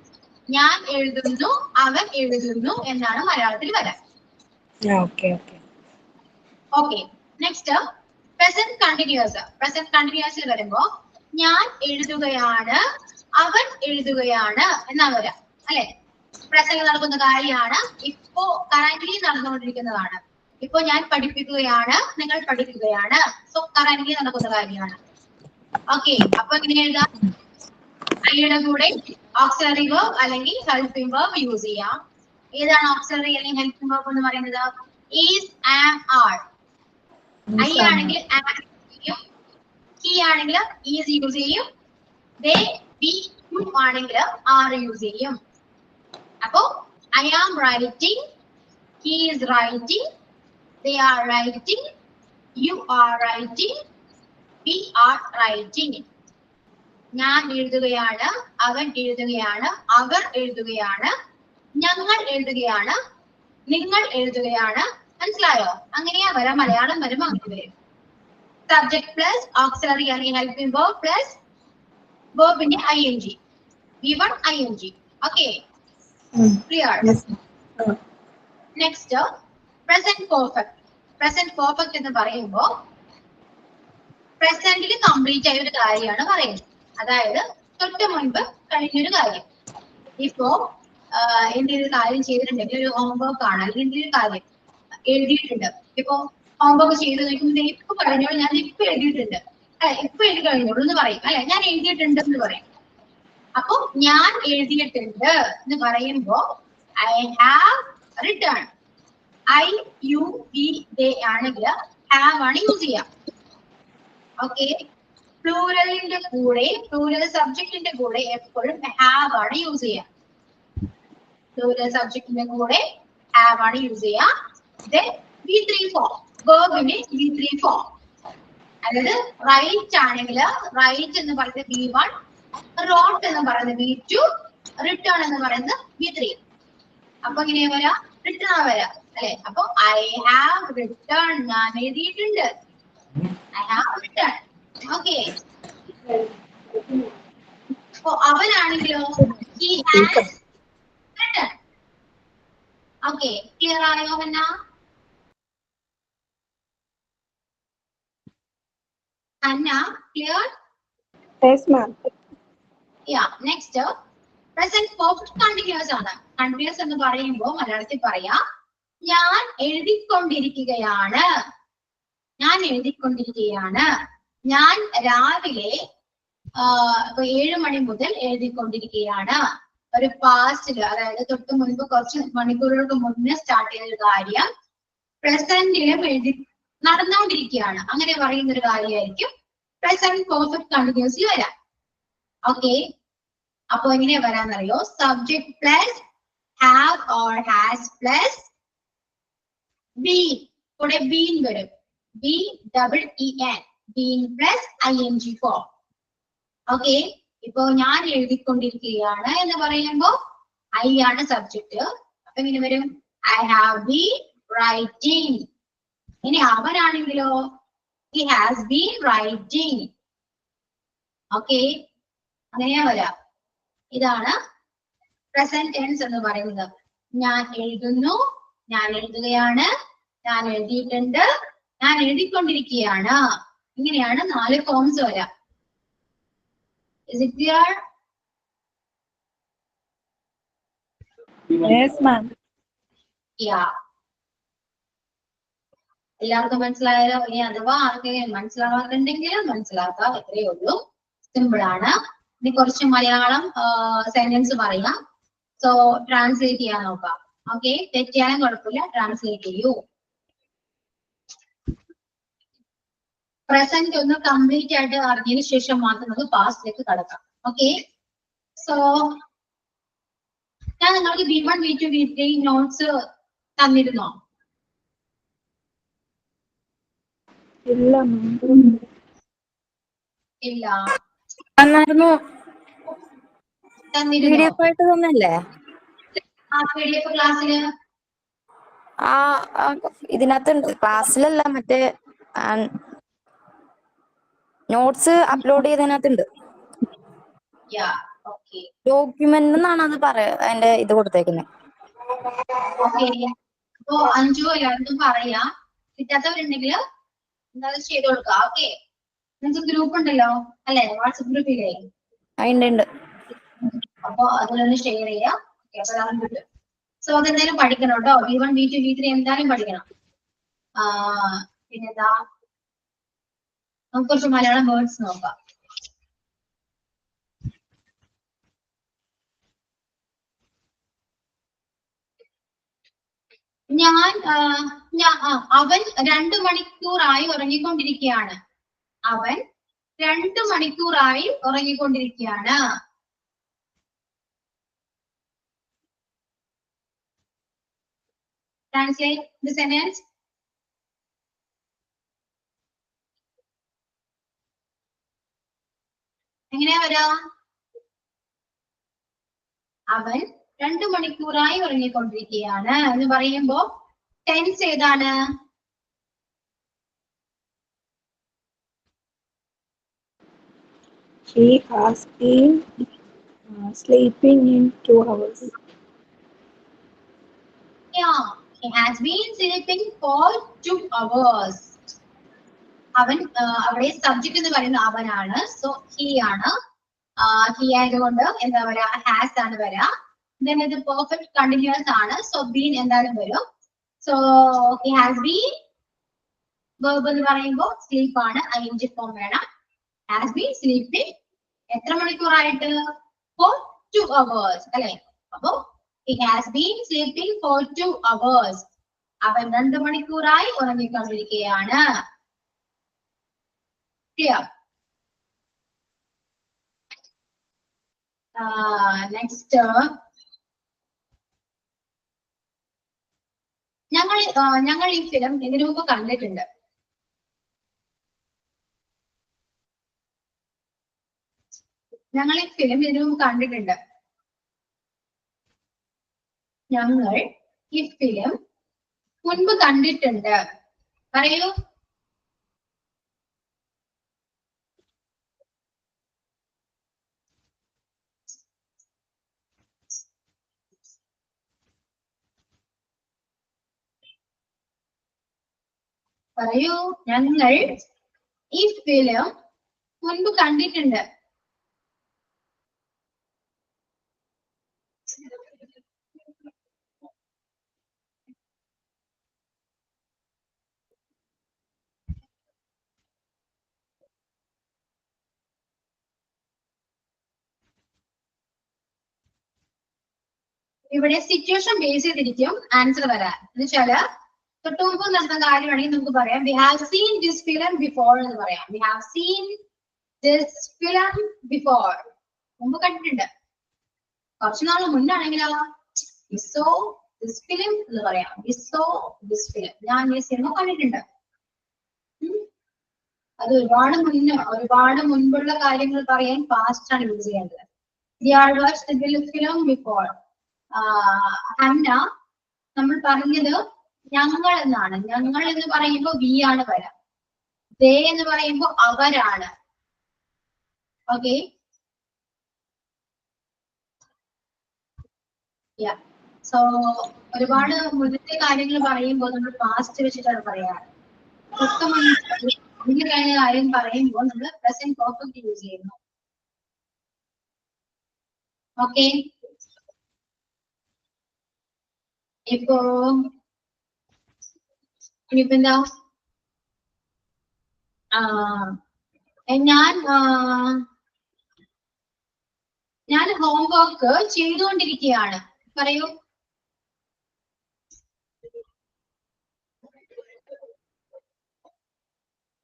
ഞാൻ എഴുതുന്നു, അവൻ എഴുതുന്നു എന്നാണ് മലയാളത്തിൽ വരാം. Okay okay okay, next present continuous. Present കണ്ടിന്യൂസിൽ വരുമ്പോ ഞാൻ എഴുതുകയാണ്, അവൻ എഴുതുകയാണ് എന്നാ വരാം അല്ലെ. പ്രസന്റ് നടക്കുന്ന കാര്യമാണ്, ഇപ്പോ കറന്റ്ലി നടന്നുകൊണ്ടിരിക്കുന്നതാണ്. ഇപ്പൊ ഞാൻ പഠിപ്പിക്കുകയാണ്, നിങ്ങൾ പഠിക്കുകയാണ്. സോ കറന്റ്ലി നടക്കുന്ന കാര്യമാണ്. ഓക്കെ, അപ്പൊ ഇങ്ങനെ എഴുതാം. ഐയുടെ കൂടെ ഓക്സിലറി വെർബ് അല്ലെങ്കിൽ ഹെൽപ്പിംഗ് വെർബ് യൂസ് ചെയ്യാം. ഏതാണ് ഓക്സിലറി അല്ലെങ്കിൽ ഹെൽപ്പിംഗ് വെർബ് എന്ന് പറയുന്നത്? Is, am, are. ഐ ആണെങ്കിൽ ഹി ആണെങ്കിൽ ഈസ് യൂസ് ചെയ്യും. ദേ, ബി, യു ആണെങ്കിൽ ആർ യൂസ് ചെയ്യും. അപ്പോ I am writing, he is writing, they are writing, you are writing, we are writing. ഞാൻ എഴുതുകയാണ്, അവൻ എഴുതുകയാണ്, അവർ എഴുതുകയാണ്, ഞങ്ങൾ എഴുതുകയാണ്, നിങ്ങൾ എഴുതുകയാണ്. മനസ്സിലായോ? അങ്ങനെയാ വരാം. മലയാളം വരുമ്പോ അങ്ങനെ വരും. സബ്ജക്ട് പ്ലസ് ഓക്സിലറി അല്ലെങ്കിൽ ഹെൽപ്പിംഗ് വെർബ് പ്ലസ് വെർബിന്റെ ing, v1 ing. Okay, clear? Next present perfect. Present perfect എന്ന് പറയുമ്പോൾ പ്രസന്റിൽ കംപ്ലീറ്റ് ആയ ഒരു കാര്യമാണ് പറയുന്നത്. അതായത് തൊട്ട് മുൻപ് കഴിഞ്ഞൊരു കാര്യം. ഇപ്പോ എന്തെങ്കിലും കാര്യം ചെയ്തിട്ടുണ്ടെങ്കിൽ, ഒരു ഹോംവർക്ക് ആണ് അല്ലെങ്കിൽ എന്തെങ്കിലും കാര്യം എഴുതിയിട്ടുണ്ട്. ഇപ്പൊ ഹോംവർക്ക് ചെയ്ത് നോക്കുമ്പോൾ ഇപ്പൊ കഴിഞ്ഞോളൂ, ഞാൻ ഇപ്പൊ എഴുതിയിട്ടുണ്ട്, ഇപ്പൊ എഴുതി കഴിഞ്ഞോളൂ എന്ന് പറയും അല്ലെ. ഞാൻ എഴുതിയിട്ടുണ്ട് എന്ന് പറയും. അപ്പൊ ഞാൻ എഴുതിയിട്ടുണ്ട് എന്ന് പറയുമ്പോ I have written. I, you, we, they ആണെങ്കിൽ ഹാവ് ആണ് യൂസ് ചെയ്യാം. ഓക്കെ, പ്ലൂറലിന്റെ കൂടെ, പ്ലൂറൽ സബ്ജക്റ്റിന്റെ കൂടെ എപ്പോഴും ഹാവ് ആണ് യൂസ് ചെയ്യാം. പ്ലൂറൽ സബ്ജക്റ്റിന്റെ കൂടെ ഹാവ് ആണ് യൂസ് ചെയ്യാം. v3 ഫോം, വെർബിന് v3 ഫോം. അതായത് റൈറ്റ് ആണെങ്കിൽ റൈറ്റ് എന്ന് പറയുന്നത് v1, റോട്ട് എന്ന് പറയുന്നത് v2, റിട്ടേൺ എന്ന് പറയുന്നത് v3. അപ്പൊ ഇങ്ങനെ വരാം, റിട്ടേൺ വരാം അല്ലെ. അപ്പൊ ഐ ഹാവ് റിട്ടേൺ, ഞാൻ എഴുതിയിട്ടുണ്ട്. I have written. ഓക്കെ, അപ്പൊ അവനാണെങ്കിലോ he has written. Okay, clear ആയോ Hanna? Hanna, clear? Yes ma'am. Yeah, next present perfect continuous ആണ്. കണ്ടിന്യൂസ് എന്ന് പറയുമ്പോൾ മലയാളത്തിൽ പറയാം ഞാൻ എഴുതിക്കൊണ്ടിരിക്കുകയാണ്, ഞാൻ എഴുതിക്കൊണ്ടിരിക്കുകയാണ്. ഞാൻ രാവിലെ 7 മണി മുതൽ എഴുതിക്കൊണ്ടിരിക്കുകയാണ്. ഒരു പാസ്റ്റില്, അതായത് തൊട്ട് മുൻപ് കുറച്ച് മണിക്കൂറുകൾക്ക് മുന്നേ സ്റ്റാർട്ട് ചെയ്ത ഒരു കാര്യം പ്രസന്റിലും നടന്നുകൊണ്ടിരിക്കുകയാണ്. അങ്ങനെ പറയുന്ന ഒരു കാര്യമായിരിക്കും പ്രസന്റ് പെർഫെക്റ്റ് കണ്ടിന്യൂസ്ലി വരാം. ഓക്കെ, അപ്പൊ എങ്ങനെ വരാന്നറിയോ? Subject plus have or has plus be, കൂടെ ബീൻ വരും. BEEN, been plus ing form. Okay, ഇപ്പൊ ഞാൻ എഴുതിക്കൊണ്ടിരിക്കുകയാണ് എന്ന് പറയുമ്പോ ഐ ആണ് സബ്ജക്ട്. അപ്പൊ ഇങ്ങനെ വരും ഐ ഹാവ് ബീൻ റൈറ്റിംഗ്. ഇനി അവനാണെങ്കിലോ he has been writing. Okay, അങ്ങനെയാ വരാം. ഇതാണ് പ്രസന്റ് ടെൻസ് എന്ന് പറയുന്നത്. ഞാൻ എഴുതുന്നു, ഞാൻ എഴുതുകയാണ്, ഞാൻ എഴുതിയിട്ടുണ്ട്, ഞാൻ എഴുതിക്കൊണ്ടിരിക്കുകയാണ്. ഇങ്ങനെയാണ് 4 ഫോംസ് വരാം. Is it clear? Yes ma'am. Yeah. എല്ലാവർക്കും മനസ്സിലായാലോ? ഇനി അഥവാ ആർക്കെങ്കിലും മനസ്സിലാവാറുണ്ടെങ്കിൽ മനസ്സിലാക്കാം, ഇത്രയേ ഉള്ളൂ. സിമ്പിൾ ആണ്. ഇനി കുറച്ച് മലയാളം സെന്റൻസ് പറയാം. സോ ട്രാൻസ്ലേറ്റ് ചെയ്യാൻ നോക്കാം. ഓക്കെ, തെറ്റിയാലും കുഴപ്പമില്ല, ട്രാൻസ്ലേറ്റ് ചെയ്യൂ. പ്രസന്റ് ഒന്ന് കംപ്ലീറ്റ് ആയിട്ട് അറിഞ്ഞതിന് ശേഷം മാത്രം നമുക്ക് പാസ്റ്റിലേക്ക് കടക്കാം. ഓക്കെ, സോ ഞാൻ നിങ്ങൾക്ക് v1, v2, v3 നോട്ട്സ് തന്നിരുന്നോ? ഇല്ല ഇല്ല, തന്നായിരുന്നു. തന്നിരുന്നോ? PDF ആയിട്ട് തന്നല്ലേ? ആ PDF ക്ലാസ്സില് ആ ഇതിനകത്തുണ്ട്. ക്ലാസ്സിലല്ല, മറ്റേ നോട്ട്സ് അപ്ലോഡ് ചെയ്തതിനകത്തുണ്ട്. Yeah, okay. ഡോക്യുമെന്റ് എന്നാണ് അത് അതിന്റെ ഇത് കൊടുത്തേക്കുന്നത്. ഓക്കെ, അപ്പൊ അഞ്ചു എല്ലാവർക്കും പറയാം. കിട്ടാത്തവരുണ്ടെങ്കിൽ എന്താ ചെയ്ത് കൊടുക്കാം. ഓക്കെ, നിങ്ങൾക്ക് ഗ്രൂപ്പ് ഉണ്ടല്ലോ അല്ലെ, വാട്സപ്പ് ഗ്രൂപ്പിലേ? ഉണ്ട്. അപ്പൊ അതിലൊന്ന് ഷെയർ ചെയ്യാം. അപ്പൊ അതാണ് കിട്ടും. സോ അതെന്തായാലും പഠിക്കണം കേട്ടോ. V1, V2, V3 എന്തായാലും പഠിക്കണം. പിന്നെന്താ, നമുക്ക് കുറച്ച് മലയാളം വേർഡ്സ് നോക്കാം. അവൻ 2 മണിക്കൂറായി ഉറങ്ങിക്കൊണ്ടിരിക്കുകയാണ്. അവൻ 2 മണിക്കൂറായി ഉറങ്ങിക്കൊണ്ടിരിക്കുകയാണ്. Translate the sentence. എങ്ങനെയാ വരാ? അവൻ 2 മണിക്കൂറായി ഉറങ്ങിക്കൊണ്ടിരിക്കുകയാണ് എന്ന് പറയുമ്പോ ടെൻസ് ഏതാണ്? He has been sleeping in 2 hours. Yeah, he has been sleeping for 2 hours. അവൻ അവിടെ സബ്ജക്ട് എന്ന് പറയുന്ന അവനാണ്. സോ ഹി ആണ്. ഹി ആയതുകൊണ്ട് എന്താ പറയാ, ഹാസ് ആണ് വരാ. Then ഇത് പെർഫെക്റ്റ് കണ്ടിന്യൂസ് ആണ്. സോ ബീൻ എന്തായാലും വരും. So he has been verb എന്ന് പറയുമ്പോൾ സ്ലീപ്പ് ആണ്, ing ഫോം വേണം. ഹാസ് ബീൻ സ്ലീപ്പിംഗ് എത്ര മണിക്കൂറായിട്ട്? ഫോർ 2 hours അല്ലെ? അപ്പൊ he has been sleeping for 2 hours. അവൻ 2 മണിക്കൂറായി ഉറങ്ങിക്കൊണ്ടിരിക്കുകയാണ്. Clear? Next, ഞങ്ങൾ ഈ ഫിലിം ഇതിനു മുമ്പ് കണ്ടിട്ടുണ്ട്. ഞങ്ങൾ ഈ ഫിലിം ഇതിനു മുമ്പ് കണ്ടിട്ടുണ്ട്. ഞങ്ങൾ ഈ ഫിലിം മുൻപ് കണ്ടിട്ടുണ്ട്. പറയൂ. പറയൂ, ഞങ്ങൾ ഈ ഫിലിം മുൻപ് കണ്ടിട്ടുണ്ട്. ഇവിടെ സിറ്റുവേഷൻ ബേസ് ചെയ്തിരിക്കും ആൻസർ വരാൻ. എന്ന് വെച്ചാല് തൊട്ട് മുമ്പ് നടന്ന കാര്യമാണെങ്കിൽ നമുക്ക് പറയാം we have seen this film before എന്ന് പറയാം. We have seen this film before, മുമ്പ് കണ്ടിട്ടുണ്ട്. കുറച്ചു നാൾ മുന്നാണെങ്കിലോ വി സോ ദിസ് ഫിലിം എന്ന് പറയാം. വി സോ ദിസ് ഫിലിം, ഞാൻ ഈ സിനിമ കണ്ടിട്ടുണ്ട്. അത് ഒരുപാട് മുൻപുള്ള കാര്യങ്ങൾ പറയാൻ പാസ്റ്റ് ആണ് യൂസ് ചെയ്യേണ്ടത്. We have watched the film before. Hannah, നമ്മൾ പറഞ്ഞത് ഞങ്ങൾ എന്നാണ്. ഞങ്ങൾ എന്ന് പറയുമ്പോൾ വി ആണ് വരാം. ദേ എന്ന് പറയുമ്പോൾ അവരാണ്. ഓക്കെ, സോ ഒരുപാട് മുന്നത്തെ കാര്യങ്ങൾ പറയുമ്പോൾ നമ്മൾ പാസ്റ്റ് വെച്ചിട്ടാണ് പറയാറ്. മുന്നിൽ കഴിഞ്ഞ കാര്യം പറയുമ്പോൾ നമ്മൾ പ്രസന്റ് പെർഫെക്റ്റ് യൂസ് ചെയ്യുന്നു. ഓക്കെ, ഇനിയിപ്പോ എന്താ, ഞാൻ ഹോംവർക്ക് ചെയ്തുകൊണ്ടിരിക്കുകയാണ്. പറയൂ.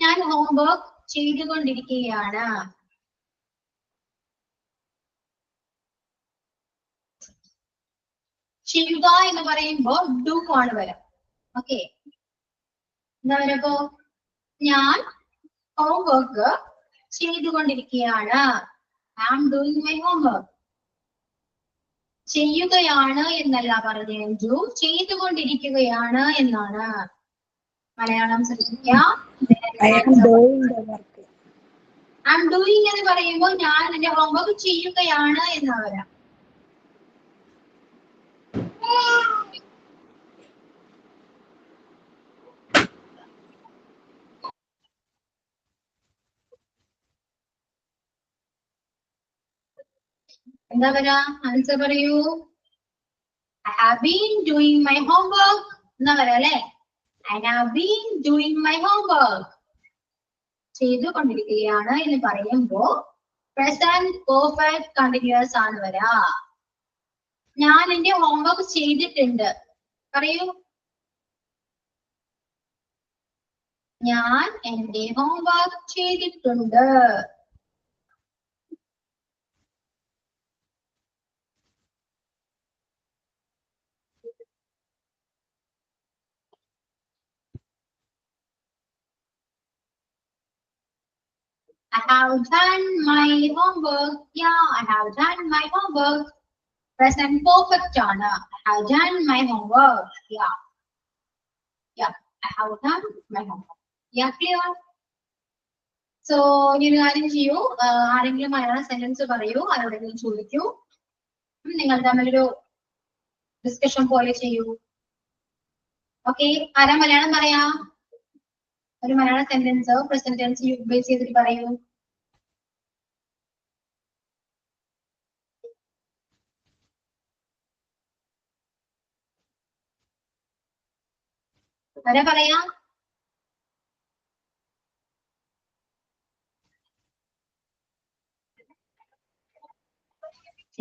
ഞാൻ ഹോംവർക്ക് ചെയ്തുകൊണ്ടിരിക്കുകയാണ്. ചെയ്യുക എന്ന് പറയുമ്പോൾ ഡു ആണ് വരാം. ഓക്കെ, എന്താ വരപ്പോ, ഞാൻ ഹോംവർക്ക് ചെയ്തുകൊണ്ടിരിക്കുകയാണ്. I am doing my homework. ചെയ്യുകയാണ് എന്നല്ല പറഞ്ഞു, ചെയ്തുകൊണ്ടിരിക്കുകയാണ് എന്നാണ്. മലയാളം ശ്രദ്ധിക്കാം. I am doing the work. I am doing എന്ന് പറയുമ്പോൾ ഞാൻ എന്റെ ഹോംവർക്ക് ചെയ്യുകയാണ് എന്ന് വരാം. എന്താ പറയാ? ആൻസർ പറയൂ. I have been doing my homework. എന്താ പറയാ അല്ലെ? I have been doing my homework. ചെയ്തുകൊണ്ടിരിക്കുകയാണ് എന്ന് പറയുമ്പോ പ്രസന്റ് പെർഫെക്റ്റ് കണ്ടിന്യൂസ് ആണ് വരാ. ഞാൻ എന്റെ ഹോംവർക്ക് ചെയ്തിട്ടുണ്ട്. പറയൂ. ഞാൻ എന്റെ ഹോംവർക്ക് ചെയ്തിട്ടുണ്ട്. I have done my homework. Yeah, I have done my homework. Present perfect ആണ്. I have done my homework. Yeah. Yeah, I have done my homework. Yeah, clear? So, ഒരു കാര്യം ചെയ്യൂ. ആരെങ്കിലും മലയാളം സെന്റൻസ് പറയൂ, ആരോടെങ്കിലും ചോദിക്കൂ. നിങ്ങൾ തമ്മിലൊരു ഡിസ്കഷൻ പോലെ ചെയ്യൂ. ഓക്കെ, ആരാ മലയാളം പറയാ? ഒരു Malayalam sentence present tense base ചെയ്തിട്ട് പറയൂ. ആരാ പറയാ?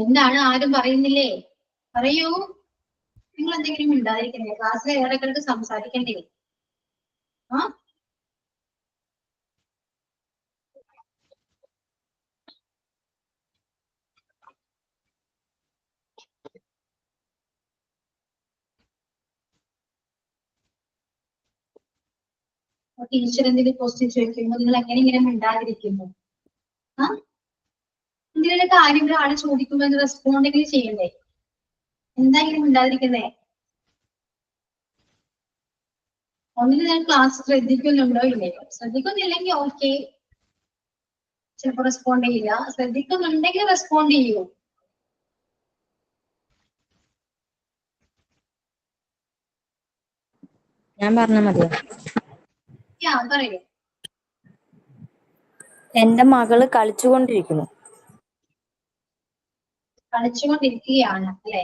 എന്താണ് ആരും പറയുന്നില്ലേ? പറയൂ. നിങ്ങൾ എന്തെങ്കിലും ഉണ്ടായിരിക്കണേ? ക്ലാസ്സിലെ ഏറെക്കൾക്ക് സംസാരിക്കണ്ടേ? ആ ടീച്ചർ എന്തെങ്കിലും ക്വസ്റ്റ്യൻ ചോദിക്കുമ്പോൾ നിങ്ങൾ എങ്ങനെ ഇങ്ങനെ മിണ്ടാതിരിക്കുന്നു? ആ എന്തെങ്കിലും കാര്യങ്ങൾ ആള് ചോദിക്കുമ്പോൾ എന്ന് റെസ്പോണ്ടെങ്കിലും ചെയ്യണ്ടേ? എന്താ ഇങ്ങനെ മിണ്ടാതിരിക്കുന്നേ? ഒന്നിന് ഞാൻ ക്ലാസ് ശ്രദ്ധിക്കുന്നുണ്ടോ ഇല്ലയോ? ശ്രദ്ധിക്കുന്നില്ലെങ്കിൽ ഓക്കെ, ചിലപ്പോൾ റെസ്പോണ്ട് ചെയ്യില്ല. ശ്രദ്ധിക്കുന്നുണ്ടെങ്കിൽ റെസ്പോണ്ട് ചെയ്യൂ. ഞാൻ പറഞ്ഞ മതിയോ? പറയൂ. എന്റെ മകള് കളിച്ചുകൊണ്ടിരിക്കുന്നു. കളിച്ചുകൊണ്ടിരിക്കുകയാണ് അല്ലെ?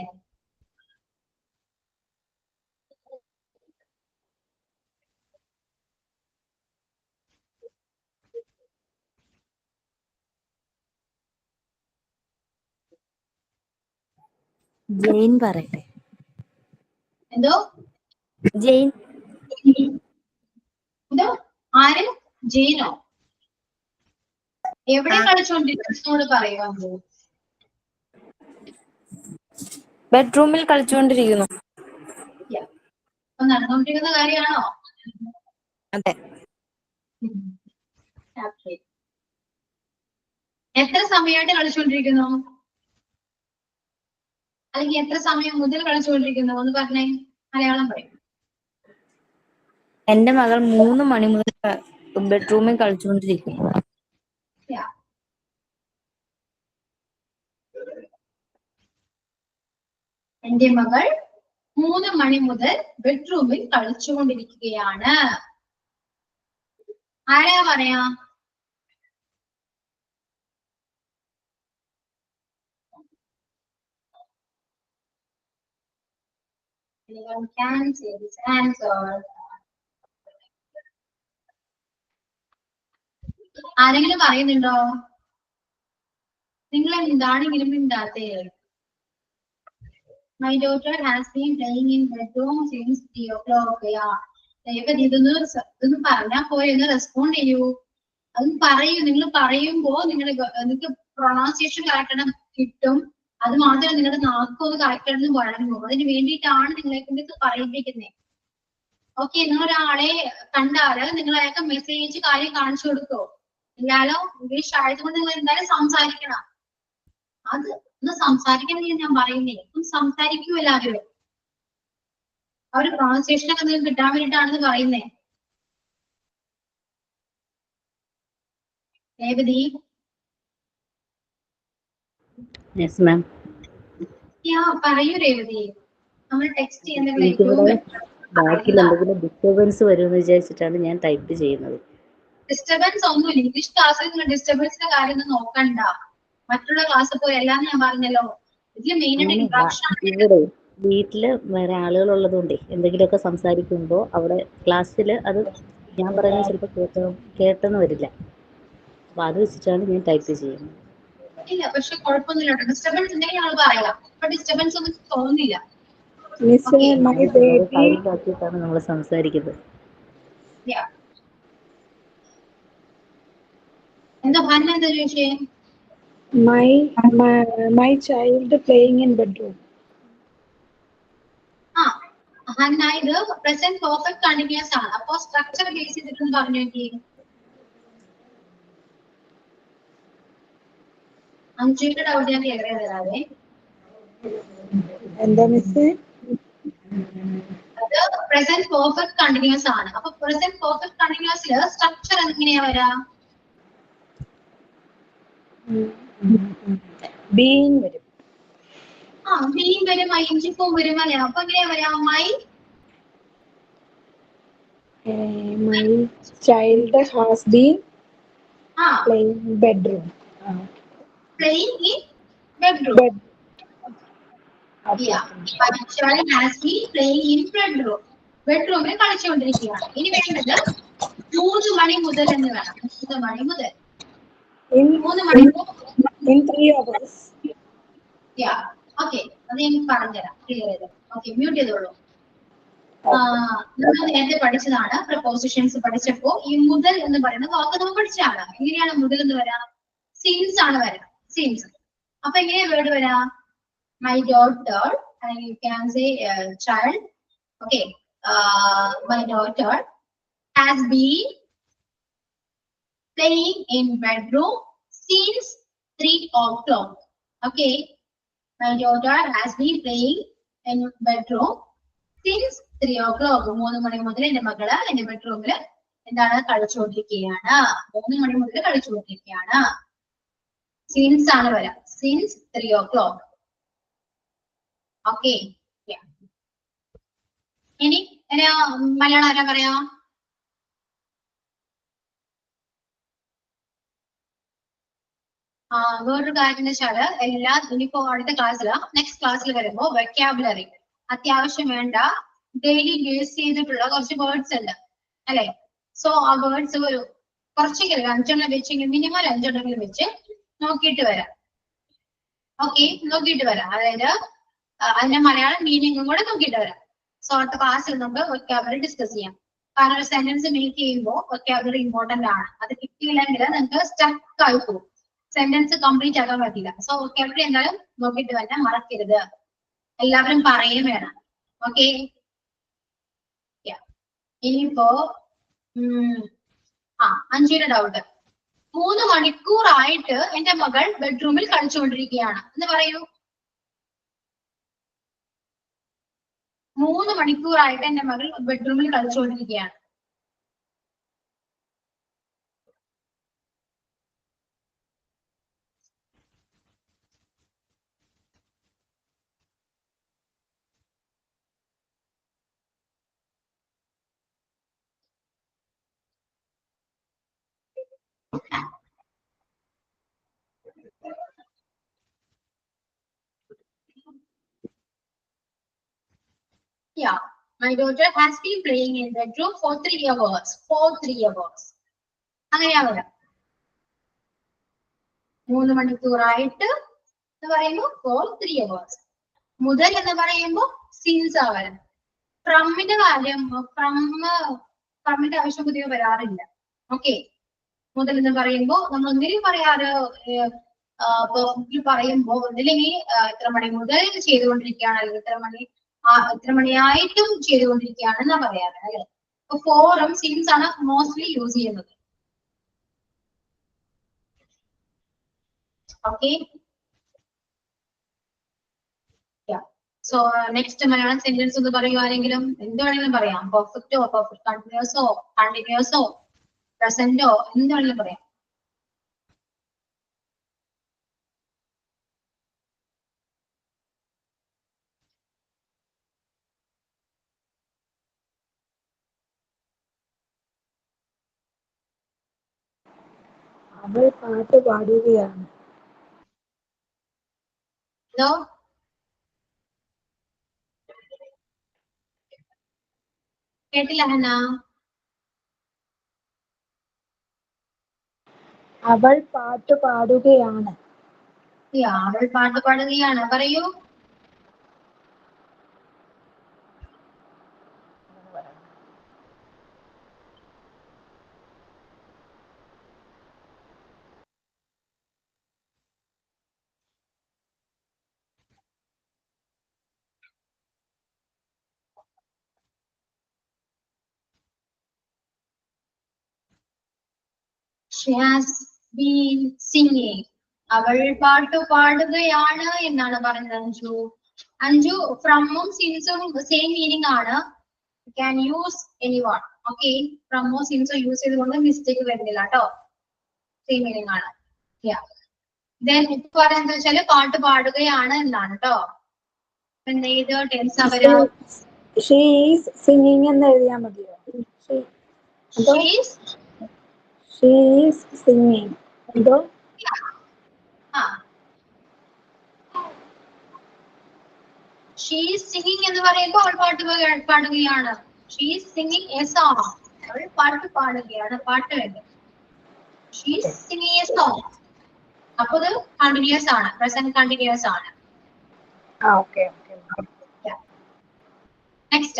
ജെയിൻ പറയട്ടെ. എന്തോ? ജെയിൻ. എന്തോ? ആര്? ജെയിനോ? എവിടെ കളിച്ചുകൊണ്ടിരിക്കുന്നോട് പറയുമോ? ബെഡ്റൂമിൽ കളിച്ചുകൊണ്ടിരിക്കുന്നു. അപ്പൊ നടന്നുകൊണ്ടിരിക്കുന്ന കാര്യമാണോ? അതെ. എത്ര സമയമായിട്ട് കളിച്ചുകൊണ്ടിരിക്കുന്നു? അല്ലെങ്കിൽ എത്ര സമയം മുതൽ കളിച്ചുകൊണ്ടിരിക്കുന്നു എന്ന് പറഞ്ഞേ. മലയാളം പറയും. എന്റെ മകൾ 3 മണി മുതൽ ബെഡ്റൂമിൽ കളിച്ചുകൊണ്ടിരിക്കുന്നു. എന്റെ മകൾ 3 മണി മുതൽ ബെഡ്റൂമിൽ കളിച്ചുകൊണ്ടിരിക്കുകയാണ്. ആരാ പറയാ? Anyone can say this answer. ആരെങ്കിലും പറയുന്നുണ്ടോ? നിങ്ങൾ എന്താണ് ഇങ്ങനെ മിണ്ടാത്തേ? My daughter has been playing in bedroom since 3 o'clock. ഇതൊന്ന് പറഞ്ഞാ പോയി ഒന്ന് റെസ്പോണ്ട് ചെയ്യൂ. അതൊന്ന് പറയൂ. നിങ്ങൾ പറയുമ്പോ നിങ്ങൾക്ക് പ്രൊണൗൺസിയേഷൻ കറക്റ്റ് കിട്ടും. അത് മാത്രമല്ല നിങ്ങളുടെ നാക്കൊന്ന് കറക്റ്റ് ആണെന്ന് വഴങ്ങും. അതിന് വേണ്ടിയിട്ടാണ് നിങ്ങളെ കൊണ്ട് പറയിപ്പിക്കുന്നത്. ഓക്കെ, നിങ്ങളൊരാളെ കണ്ടാല് നിങ്ങൾ അയാൾക്ക് മെസ്സേജ് കാര്യം കാണിച്ചു കൊടുക്കോ? ഇല്ലാലോ. ഇംഗ്ലീഷ് ആയതുകൊണ്ട് നിങ്ങൾ എന്തായാലും സംസാരിക്കണം. അത് ഒന്ന് സംസാരിക്കണമെങ്കിൽ ഞാൻ പറയുന്നേ, ഒന്ന് സംസാരിക്കൂ എല്ലാവരും. ആ ഒരു പ്രൊണൗൺസിയേഷൻ ഒക്കെ നിങ്ങൾക്ക് കിട്ടാൻ വേണ്ടിയിട്ടാണെന്ന് പറയുന്നേ. Revathi yes ma'am. പറയൂ രേവതി. നമ്മൾ ടെക്സ്റ്റ് എനിക്കിവിടെ ബാക്കിൽ എന്തെങ്കിലും ഡിസ്റ്റർബൻസ് വരുമെന്ന് വിചാരിച്ചിട്ടാണ് ഞാൻ ടൈപ്പ് ചെയ്യുന്നത്. ഡിസ്റ്റർബൻസ് ഒന്നുമില്ല. ഇംഗ്ലീഷ് ക്ലാസ്സിൽ നിങ്ങൾ ഡിസ്റ്റർബൻസിന്റെ കാര്യം ഒന്നും നോക്കണ്ട. മറ്റുള്ള ക്ലാസ് പോലെ എല്ലാം ഞാൻ പറഞ്ഞല്ലോ. ഇതിൽ മെയിൻ ആയിട്ട് ഇൻട്രൊഡക്ഷൻ. ഇവിടെ വീട്ടില് വേറെ ആളുകൾ ഉള്ളതുകൊണ്ടേ എന്തെങ്കിലുമൊക്കെ സംസാരിക്കുമ്പോൾ അവിടെ ക്ലാസ്സിൽ അത് ഞാൻ പറയുന്നത് ചിലപ്പോൾ കേട്ടെന്ന് വരില്ല. അപ്പൊ അത് വെച്ചിട്ടാണ് ഞാൻ ടൈപ്പ് ചെയ്യുന്നത്. ഇല്ല, പക്ഷെ കുഴപ്പമൊന്നുമില്ല. ഡിസ്റ്റർബൻസ് ഉണ്ടെങ്കിൽ ഞങ്ങൾ പറയാം. ഇപ്പൊ ഡിസ്റ്റർബൻസ് ഒന്നും തോന്നുന്നില്ല. മിസ് മൈ ബേബി സൈലന്റ് ആക്കിയിട്ടാണ് നമ്മൾ സംസാരിക്കുന്നത്. എന്താ ഭാന എന്താ ചോദിച്ചേ? my child playing in bedroom. Hannah ഇത് പ്രസന്റ് പെർഫെക്റ്റ് കണ്ടിന്യൂസ് ആണ്. അപ്പൊ സ്ട്രക്ചർ ബേസ് ചെയ്തിട്ട് പറഞ്ഞു നോക്കി. അഞ്ചുവിന്റെ ഡൗട്ട് ഞാൻ ക്ലിയർ ചെയ്ത് തരാവേ. എന്താ മിസ്? അത് പ്രസന്റ് പെർഫെക്റ്റ് കണ്ടിന്യൂസ് ആണ്. അപ്പൊ പ്രസന്റ് പെർഫെക്റ്റ് കണ്ടിന്യൂസിൽ സ്ട്രക്ചർ എങ്ങനെയാ വരാ? ബീയിങ് വരും. ബീയിങ് വരും, ഐഎൻജിക്കും വരും അല്ലേ? അപ്പൊ എങ്ങനെയാ വരാ? My child has been playing bedroom. Playing in bedroom. Yeah. My child has been playing in bedroom. ബെഡ്റൂമിൽ കളിച്ചുകൊണ്ടിരിക്കുകയാണ്. ഇനി വേണ്ടത് 3 മണി മുതൽ എന്ന് വേണം. 3 മണി മുതൽ. In 3 hours. Yeah. Okay. അത് ഞാൻ പറഞ്ഞുതരാം. ക്ലിയർ ചെയ്ത്. ഓക്കെ, മ്യൂട്ട് ചെയ്തോളൂ. നമ്മൾ നേരത്തെ പഠിച്ചതാണ്. പ്രപ്പോസിഷൻസ് പഠിച്ചപ്പോ ഈ മുതൽ എന്ന് പറയുന്ന വാക്ക് നമ്മൾ പഠിച്ചതാണ്. എങ്ങനെയാണ് മുതൽ എന്ന് വരാം? സിൻസ് ആണ് വരാം. സിൻസ്. അപ്പൊ എങ്ങനെയാ വേർഡ് വരാ? My daughter, and you can say child. Okay. My daughter has been playing in bedroom since 3 o'clock. Okay. My daughter has been playing in bedroom since 3 o'clock. 3 മണി മുതൽ എന്റെ മകള് എന്റെ ബെഡ്റൂമിൽ എന്താണ് കളിച്ചുകൊണ്ടിരിക്കുകയാണ്. 3 മണി മുതൽ കളിച്ചുകൊണ്ടിരിക്കുകയാണ്. സിൻസ് ആണ് വരാം. Since 3 o'clock. ഓക്കെ. ഇനി മലയാളം ആരാ പറയാ? വേറൊരു കാര്യം എന്ന് വെച്ചാല് ഇനിയിപ്പോ അടുത്ത ക്ലാസ്സിൽ നെക്സ്റ്റ് ക്ലാസ്സിൽ വരുമ്പോ വെക്കാബുലറി അത്യാവശ്യം വേണ്ട ഡെയിലി യൂസ് ചെയ്തിട്ടുള്ള കുറച്ച് വേർഡ്സ് ഉണ്ട് അല്ലെ? സോ ആ വേർഡ്സ് ഒരു കുറച്ചെങ്കിലും 5 വെച്ചെങ്കിൽ മിനിമം 5 വെച്ച് നോക്കിയിട്ട് വരാം. ഓക്കെ, നോക്കിയിട്ട് വരാം. അതായത് അതിന്റെ മലയാളം മീനിങ്ങും കൂടെ നോക്കിയിട്ട് വരാം. സോ അടുത്ത ക്ലാസ്സിൽ നമുക്ക് വൊക്കാബുലറി ഡിസ്കസ് ചെയ്യാം. കാരണം ഒരു സെന്റൻസ് മേക്ക് ചെയ്യുമ്പോൾ വൊക്കാബുലറി ഇമ്പോർട്ടന്റ് ആണ്. അത് കിട്ടിയില്ലെങ്കിൽ നിങ്ങൾക്ക് സ്റ്റക്ക് ആയി പോകും. സെന്റൻസ് കംപ്ലീറ്റ് ആക്കാൻ പറ്റില്ല. സോ വൊക്കാബുലറി എന്തായാലും നോക്കിയിട്ട് വരാൻ മറക്കരുത്. എല്ലാവരും പറയുകയും വേണം. ഓക്കെ. ഇനിയിപ്പോ അഞ്ചിയുടെ ഡൗട്ട്. 3 മണിക്കൂറായിട്ട് എന്റെ മകൾ ബെഡ്റൂമിൽ കളിച്ചുകൊണ്ടിരിക്കുകയാണ് എന്ന് പറയൂ. 3 മണിക്കൂറായിട്ട് എന്റെ മകൾ ബെഡ്റൂമിൽ കളിച്ചുകൊണ്ടിരിക്കുകയാണ്. Yeah, my daughter has been playing in bedroom for 3 hours. അങ്ങനെയാ വരാം. 3 മണിക്കൂറായിട്ട് എന്ന് പറയുമ്പോൾ for 3 hours. മുതൽ എന്ന് പറയുമ്പോൾ സിൻസ് ആ വരാം. ഫ്രമിന്റെ കാര്യം ഫ്രമിന്റെ ആവശ്യം പുതിയ വരാറില്ല. ഓക്കെ. മുതൽ എന്ന് പറയുമ്പോൾ നമ്മൾ ഒന്നിലും പറയാറ് പറയുമ്പോ ഒന്നില്ലെങ്കിൽ ഇത്ര മണി മുതൽ ചെയ്തുകൊണ്ടിരിക്കുകയാണ്, അല്ലെങ്കിൽ ഇത്ര മണിയായിട്ടും ചെയ്തുകൊണ്ടിരിക്കുകയാണ് എന്നാ പറയാറ് അല്ലെ? അപ്പൊ ഫോറും സിൻസ് ആണ് മോസ്റ്റ്ലി യൂസ് ചെയ്യുന്നത്. Okay. So next Malayalam sentence ഒന്ന് പറയൂ ആരെങ്കിലും. എന്ത് വേണമെങ്കിലും പറയാം. പെർഫെക്റ്റോ, പെർഫെക്റ്റ് കണ്ടിന്യൂസോ, പ്രസന്റോ, എന്ത് വേണമെങ്കിലും പറയാം. അവൾ പാട്ട് പാടുകയാണ്. എന്തോ കേട്ടില്ല ഹന? അവൾ പാട്ട് പാടുകയാണ്. അവൾ പാട്ട് പാടുകയാണ്. പറയൂ. She has been singing. അവൾ പാട്ട് പാടുകയാണ് എന്നാണ് പറയുന്നത് അഞ്ജു. അഞ്ജു ഫ്രമും സിൻസും സെയിം മീനിങ് ആണ്. You can use anyone. Okay, ഫ്രമോ സിൻസോ യൂസ് ചെയ്തുകൊണ്ട് മിസ്റ്റേക്ക് വരുന്നില്ല കേട്ടോ. സെയിം മീനിങ് ആണ്. Then ഇപ്പൊ പറയുന്നത് വെച്ചാല് പാട്ട് പാടുകയാണ് എന്നാണ് കേട്ടോ. പിന്നെ ഇത് ടെൻസ് അവര് She is singing എന്ന് എഴുതിയാൽ മതിയോ? She is singing. എന്തോ? She is singing എന്ന് പറയുമ്പോൾ അവൾ പാട്ട് പാടുകയാണ്. She is singing a song. അവൾ പാട്ട് പാടുകയാണ്. പാട്ട് വേണ്ട. She is singing a song. അപ്പോൾ ഇത് കണ്ടിന്യൂസ് ആണ്. പ്രസന്റ് കണ്ടിന്യൂസ് ആണ്. Okay. Next.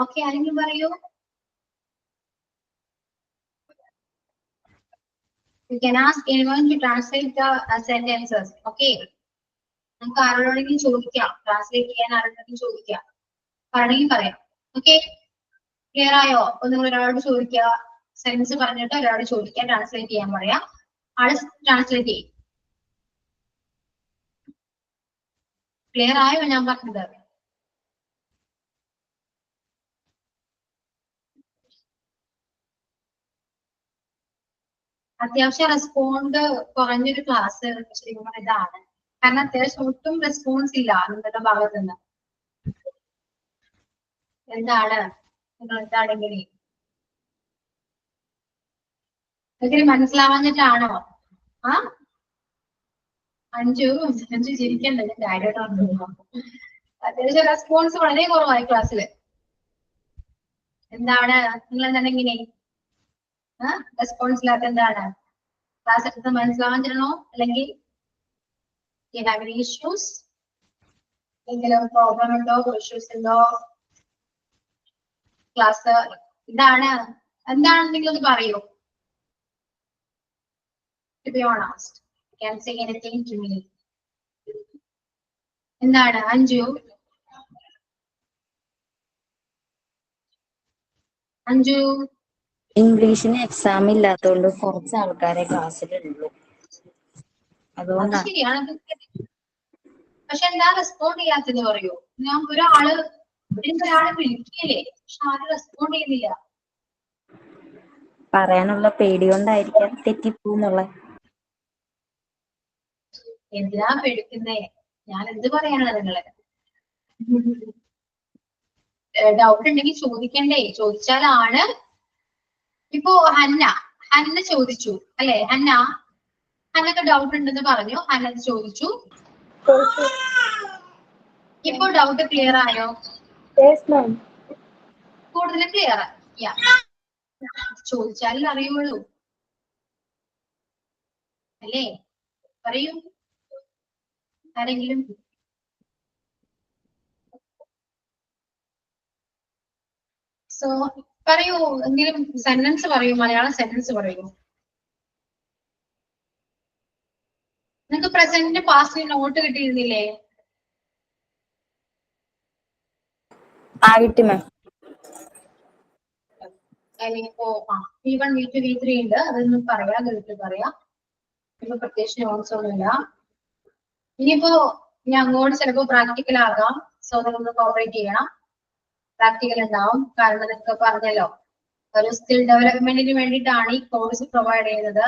Okay, ആരെങ്കിലും പറയൂ. You can ask anyone to translate the sentences. Okay. നമുക്ക് ആരോടെങ്കിലും ചോദിക്കാം. ട്രാൻസ്ലേറ്റ് ചെയ്യാൻ ആരോടെങ്കിലും ചോദിക്കാം. പറയണമെങ്കിൽ പറയാം. ഓക്കെ, ക്ലിയർ ആയോ? അപ്പൊ നിങ്ങൾ ഒരാളോട് ചോദിക്കുക, സെൻസ് പറഞ്ഞിട്ട് ഒരാളോട് ചോദിക്കുക, ട്രാൻസ്ലേറ്റ് ചെയ്യാൻ പറയാം. ആള് ട്രാൻസ്ലേറ്റ് ചെയ്യും. ക്ലിയർ ആയോ ഞാൻ പറഞ്ഞത്? അത്യാവശ്യം റെസ്പോണ്ട് കുറഞ്ഞൊരു ക്ലാസ് ശരിക്കും ഇതാണ്. കാരണം അത്യാവശ്യം ഒട്ടും റെസ്പോൺസ് ഇല്ല നിങ്ങളുടെ ഭാഗത്ത് നിന്ന്. എന്താണ് നിങ്ങൾ എന്താണെങ്കിൽ ഒത്തിരി മനസ്സിലാവാഞ്ഞിട്ടാണോ? അഞ്ചു ചിരിക്കണ്ടേ? അത്യാവശ്യം റെസ്പോൺസ് വളരെ കുറവായി ക്ലാസ്സില്. എന്താണ് നിങ്ങൾ എന്താണെങ്കിലേ റെസ്പോൺസ് ഇല്ലാത്ത എന്താണ്? ക്ലാസ് എടുത്ത് മനസ്സിലാവാഞ്ഞിരുന്നോ? അല്ലെങ്കിൽ you have any issues? എന്തെങ്കിലും പ്രോബ്ലം ഉണ്ടോ? ഇഷ്യൂസ് ഉണ്ടോ? ക്ലാസ് ഇതാണ് എന്താണെന്നെങ്കിലും ഒന്ന് പറയൂ. To be honest, you can say anything to me. എന്താണ് അഞ്ജു? അഞ്ജു ഇംഗ്ലീഷിന് എക്സാം ഇല്ലാത്തതുകൊണ്ട് കുറച്ച് ആൾക്കാരെ ക്ലാസ്സിലുള്ളൂ. അതുകൊണ്ടാണ്. ശരിയാണ്. പക്ഷെ എന്താ റെസ്പോണ്ട് ചെയ്യാത്തത് പറയൂ. ഞാൻ ഒരാള് വിളിക്കല്ലേ, പക്ഷെ ആരും റെസ്പോണ്ട് ചെയ്യുന്നില്ല. പറയാനുള്ള പേടി കൊണ്ടായിരിക്കാം തെറ്റിപ്പോന്നുള്ള. എന്തിനാ പേടിക്കുന്നേ? ഞാൻ എന്ത് പറയാനാണ് നിങ്ങളെ? ഡൗട്ട് ഉണ്ടെങ്കിൽ ചോദിക്കണ്ടേ? ചോദിച്ചാലാണ്. ഇപ്പോ ഹന്ന ചോദിച്ചു അല്ലെ? ഹന്നക്ക് ഡൗട്ട് ഉണ്ടെന്ന് പറഞ്ഞു. ഹന്ന ചോദിച്ചു. ഇപ്പൊ ഡൗട്ട് ക്ലിയർ ആയോ? കൂടുതൽ ക്ലിയർ ആയി. ചോദിച്ചാലേ അറിയുള്ളൂ അല്ലേ? പറയൂ ആരെങ്കിലും. സോ പറയൂ, എന്തെങ്കിലും സെന്റൻസ് പറയൂ, മലയാളം സെന്റൻസ് പറയൂ. നിങ്ങൾക്ക് പ്രസന്റിന്റെ പാസ്റ്റിന് നോട്ട് കിട്ടിയിരുന്നില്ലേ? കിട്ടി മാം. ഇപ്പോ V1 V2 V3 ഉണ്ട്. അതൊന്നും പറയാ, അതിട്ട് പറയാം. ഇപ്പൊ പ്രത്യേകിച്ച് നോട്ട്സ് ഒന്നുമില്ല. ഇനിയിപ്പോ ഞാൻ അങ്ങോട്ട് ചിലപ്പോ പ്രാക്ടിക്കൽ ആകാം. സോ നിങ്ങളൊന്ന് കോപ്പറേറ്റ് ചെയ്യണം. പ്രാക്ടിക്കൽ ഉണ്ടാവും. കാരണം നിങ്ങൾക്ക് പറഞ്ഞല്ലോ ഒരു സ്കിൽ ഡെവലപ്മെന്റിന് വേണ്ടിയിട്ടാണ് ഈ കോഴ്സ് പ്രൊവൈഡ് ചെയ്യുന്നത്.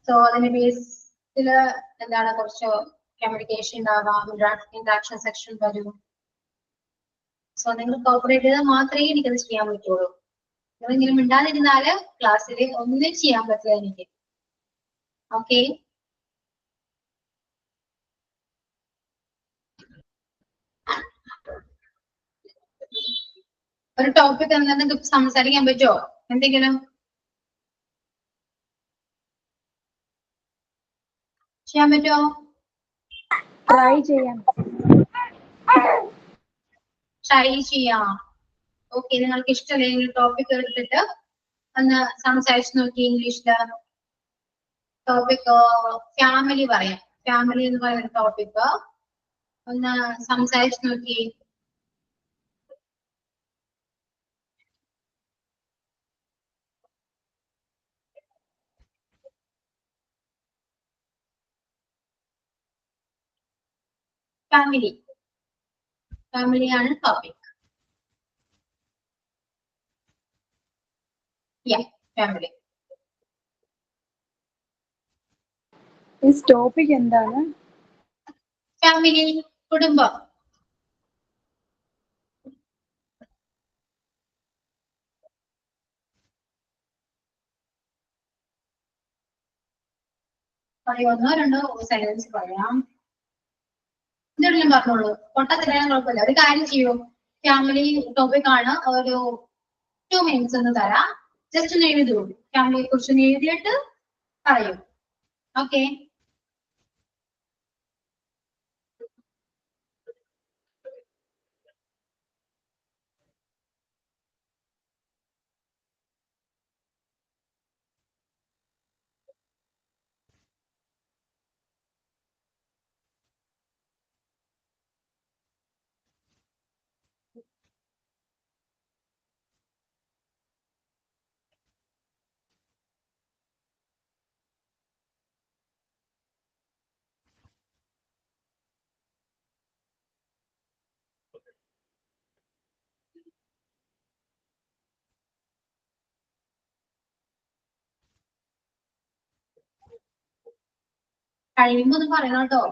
സോ അതിന്റെ ബേസിൽ എന്താണ് കുറച്ച് കമ്മ്യൂണിക്കേഷൻ ഉണ്ടാവാം, ഇന്ററാക്ഷൻ സെക്ഷൻ വരും. സോ നിങ്ങൾ കോപ്പറേറ്റ് ചെയ്താൽ മാത്രമേ എനിക്കത് ചെയ്യാൻ പറ്റുള്ളൂ. നിങ്ങളെങ്കിലും മിണ്ടാതിരുന്നാല് ക്ലാസ്സിൽ ഒന്നും ചെയ്യാൻ പറ്റില്ല എനിക്ക്. ഓക്കെ, ഒരു ടോപ്പിക് എന്തെങ്കിലും സംസാരിക്കാൻ പറ്റുമോ? എന്തെങ്കിലും ചെയ്യാൻ പറ്റുമോ? ട്രൈ ചെയ്യാം. ട്രൈ ചെയ്യാം. ഓക്കെ, നിങ്ങൾക്ക് ഇഷ്ടമല്ലെങ്കിൽ ടോപ്പിക് എടുത്തിട്ട് ഒന്ന് സംസാരിച്ച് നോക്കി ഇംഗ്ലീഷില്. ടോപ്പിക് ഫാമിലി പറയാം. ഫാമിലി എന്ന് പറയുന്ന ടോപ്പിക് ഒന്ന് സംസാരിച്ച് നോക്കി. ഫാമിലി, ഫാമിലിയാണ് ടോപ്പിക്. ഫാമിലി. ഈ ടോപ്പിക് എന്താണ്? ഫാമിലി, കുടുംബം. ഒന്നോ രണ്ടോ സെന്റൻസ് പറയാം. എന്തെങ്കിലും പറഞ്ഞോളൂ, പൊട്ടത്തില്ലാൻ കുഴപ്പമില്ല. ഒരു കാര്യം ചെയ്യൂ, ഫാമിലി ടോപ്പിക് ആണ്, ഒരു 2 minutes ഒന്ന് തരാം. ജസ്റ്റ് ഒന്ന് എഴുതൂ, ഫാമിലിയെ കുറിച്ച് ഒന്ന് എഴുതിയിട്ട് പറയൂ. ഓക്കെ, കഴിയുമ്പോ ഒന്ന് പറയണം കേട്ടോ.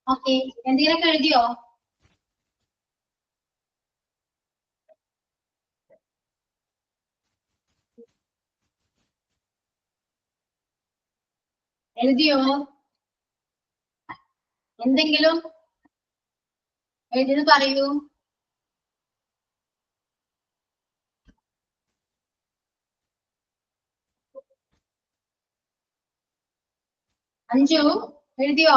ഓക്കെ, എന്തെങ്കിലുമൊക്കെ എഴുതിയോ? എഴുതിയോ? എന്തെങ്കിലും എഴുതിയത് പറയൂ. അഞ്ജു എഴുതിയോ?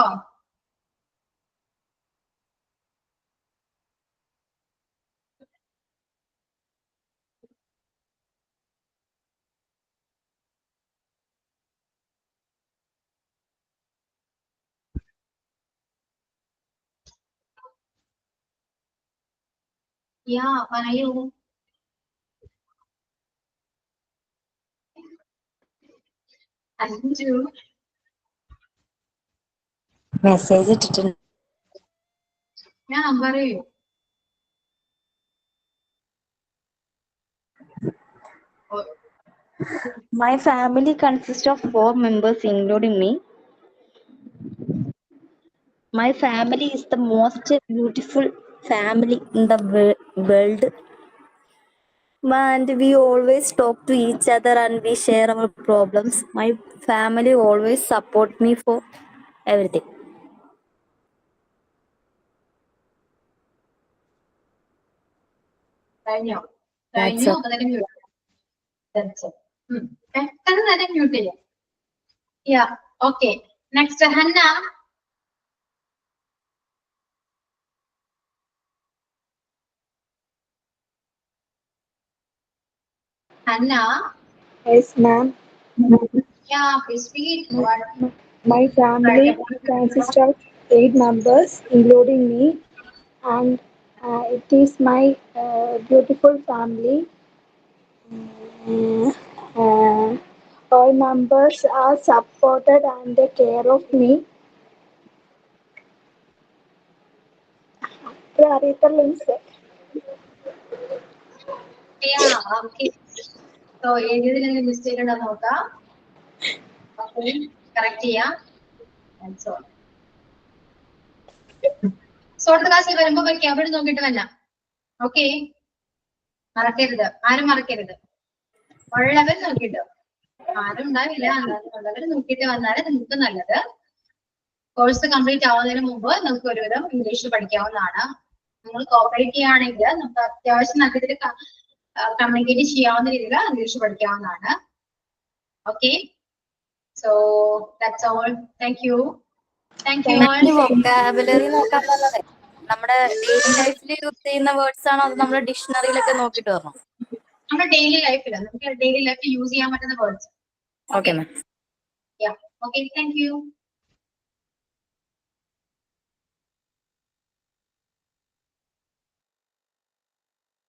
പറയൂ. അഞ്ജു മെസ്സേജ് ഇട്ടിട്ടുണ്ട്. പറയൂ. My family consists of 4 members, including me. My family is the most beautiful family in the world. And we always talk to each other and we share our problems. My family always support me for everything. കഴിഞ്ഞോ? That's കഴിഞ്ഞു. all. അപ്പൊ തന്നെ മ്യൂട്ട്. പെട്ടെന്ന് തന്നെ മ്യൂട്ട് ചെയ്യാം. Okay, next Hannah. Hannah. Yes, ma'am. Yeah, please read. What? My family consists of 8 members, including me, and it is my beautiful family. All members are supported and take care of me. അറിയത്തുള്ളൂ മിസ്സേ. Yeah, okay. So, ഏതിലെങ്കിലും mistake ഉണ്ടോ നോക്കാം. Okay, correct ചെയ്യാം. That's all. So, അടുത്ത ക്ലാസ്സിൽ വരുമ്പോ അവിടെ നോക്കിയിട്ട് വരാം. ഓക്കെ, മറക്കരുത്, ആരും മറക്കരുത്. ഉള്ളവർ നോക്കിയിട്ട്, ആരും ഉണ്ടാവില്ല, ഉള്ളവർ നോക്കിയിട്ട് വന്നാലേ നിങ്ങൾക്ക് നല്ലത്. കോഴ്സ് കംപ്ലീറ്റ് ആവുന്നതിന് മുമ്പ് നമുക്ക് ഒരുവിധം ഇംഗ്ലീഷ് പഠിക്കാവുന്നതാണ്. നിങ്ങൾ കോപ്പറേറ്റ് ചെയ്യുകയാണെങ്കിൽ നമുക്ക് അത്യാവശ്യം നല്ല രീതിയിൽ കമ്മ്യൂണിക്കേറ്റ് ചെയ്യാവുന്ന രീതിയിൽ ഇംഗ്ലീഷ് പഠിക്കാവുന്നതാണ്. Okay, so that's all. Thank you. Thank you all. Vocabulary നോക്കാൻ നല്ലതേ നമ്മുടെ ഡെയിലി ലൈഫിൽ യൂസ് ചെയ്യുന്ന വേർഡ്സ് ആണോ അത് നമ്മുടെ ഡിക്ഷണറിയിലൊക്കെ നോക്കിട്ട് വരണം. നമ്മുടെ ഡെയിലി ലൈഫിൽ നമുക്ക് ഡെയിലി ലൈഫിൽ യൂസ് ചെയ്യാൻ പറ്റുന്ന words. Okay ma'am. Yeah. Okay, thank you.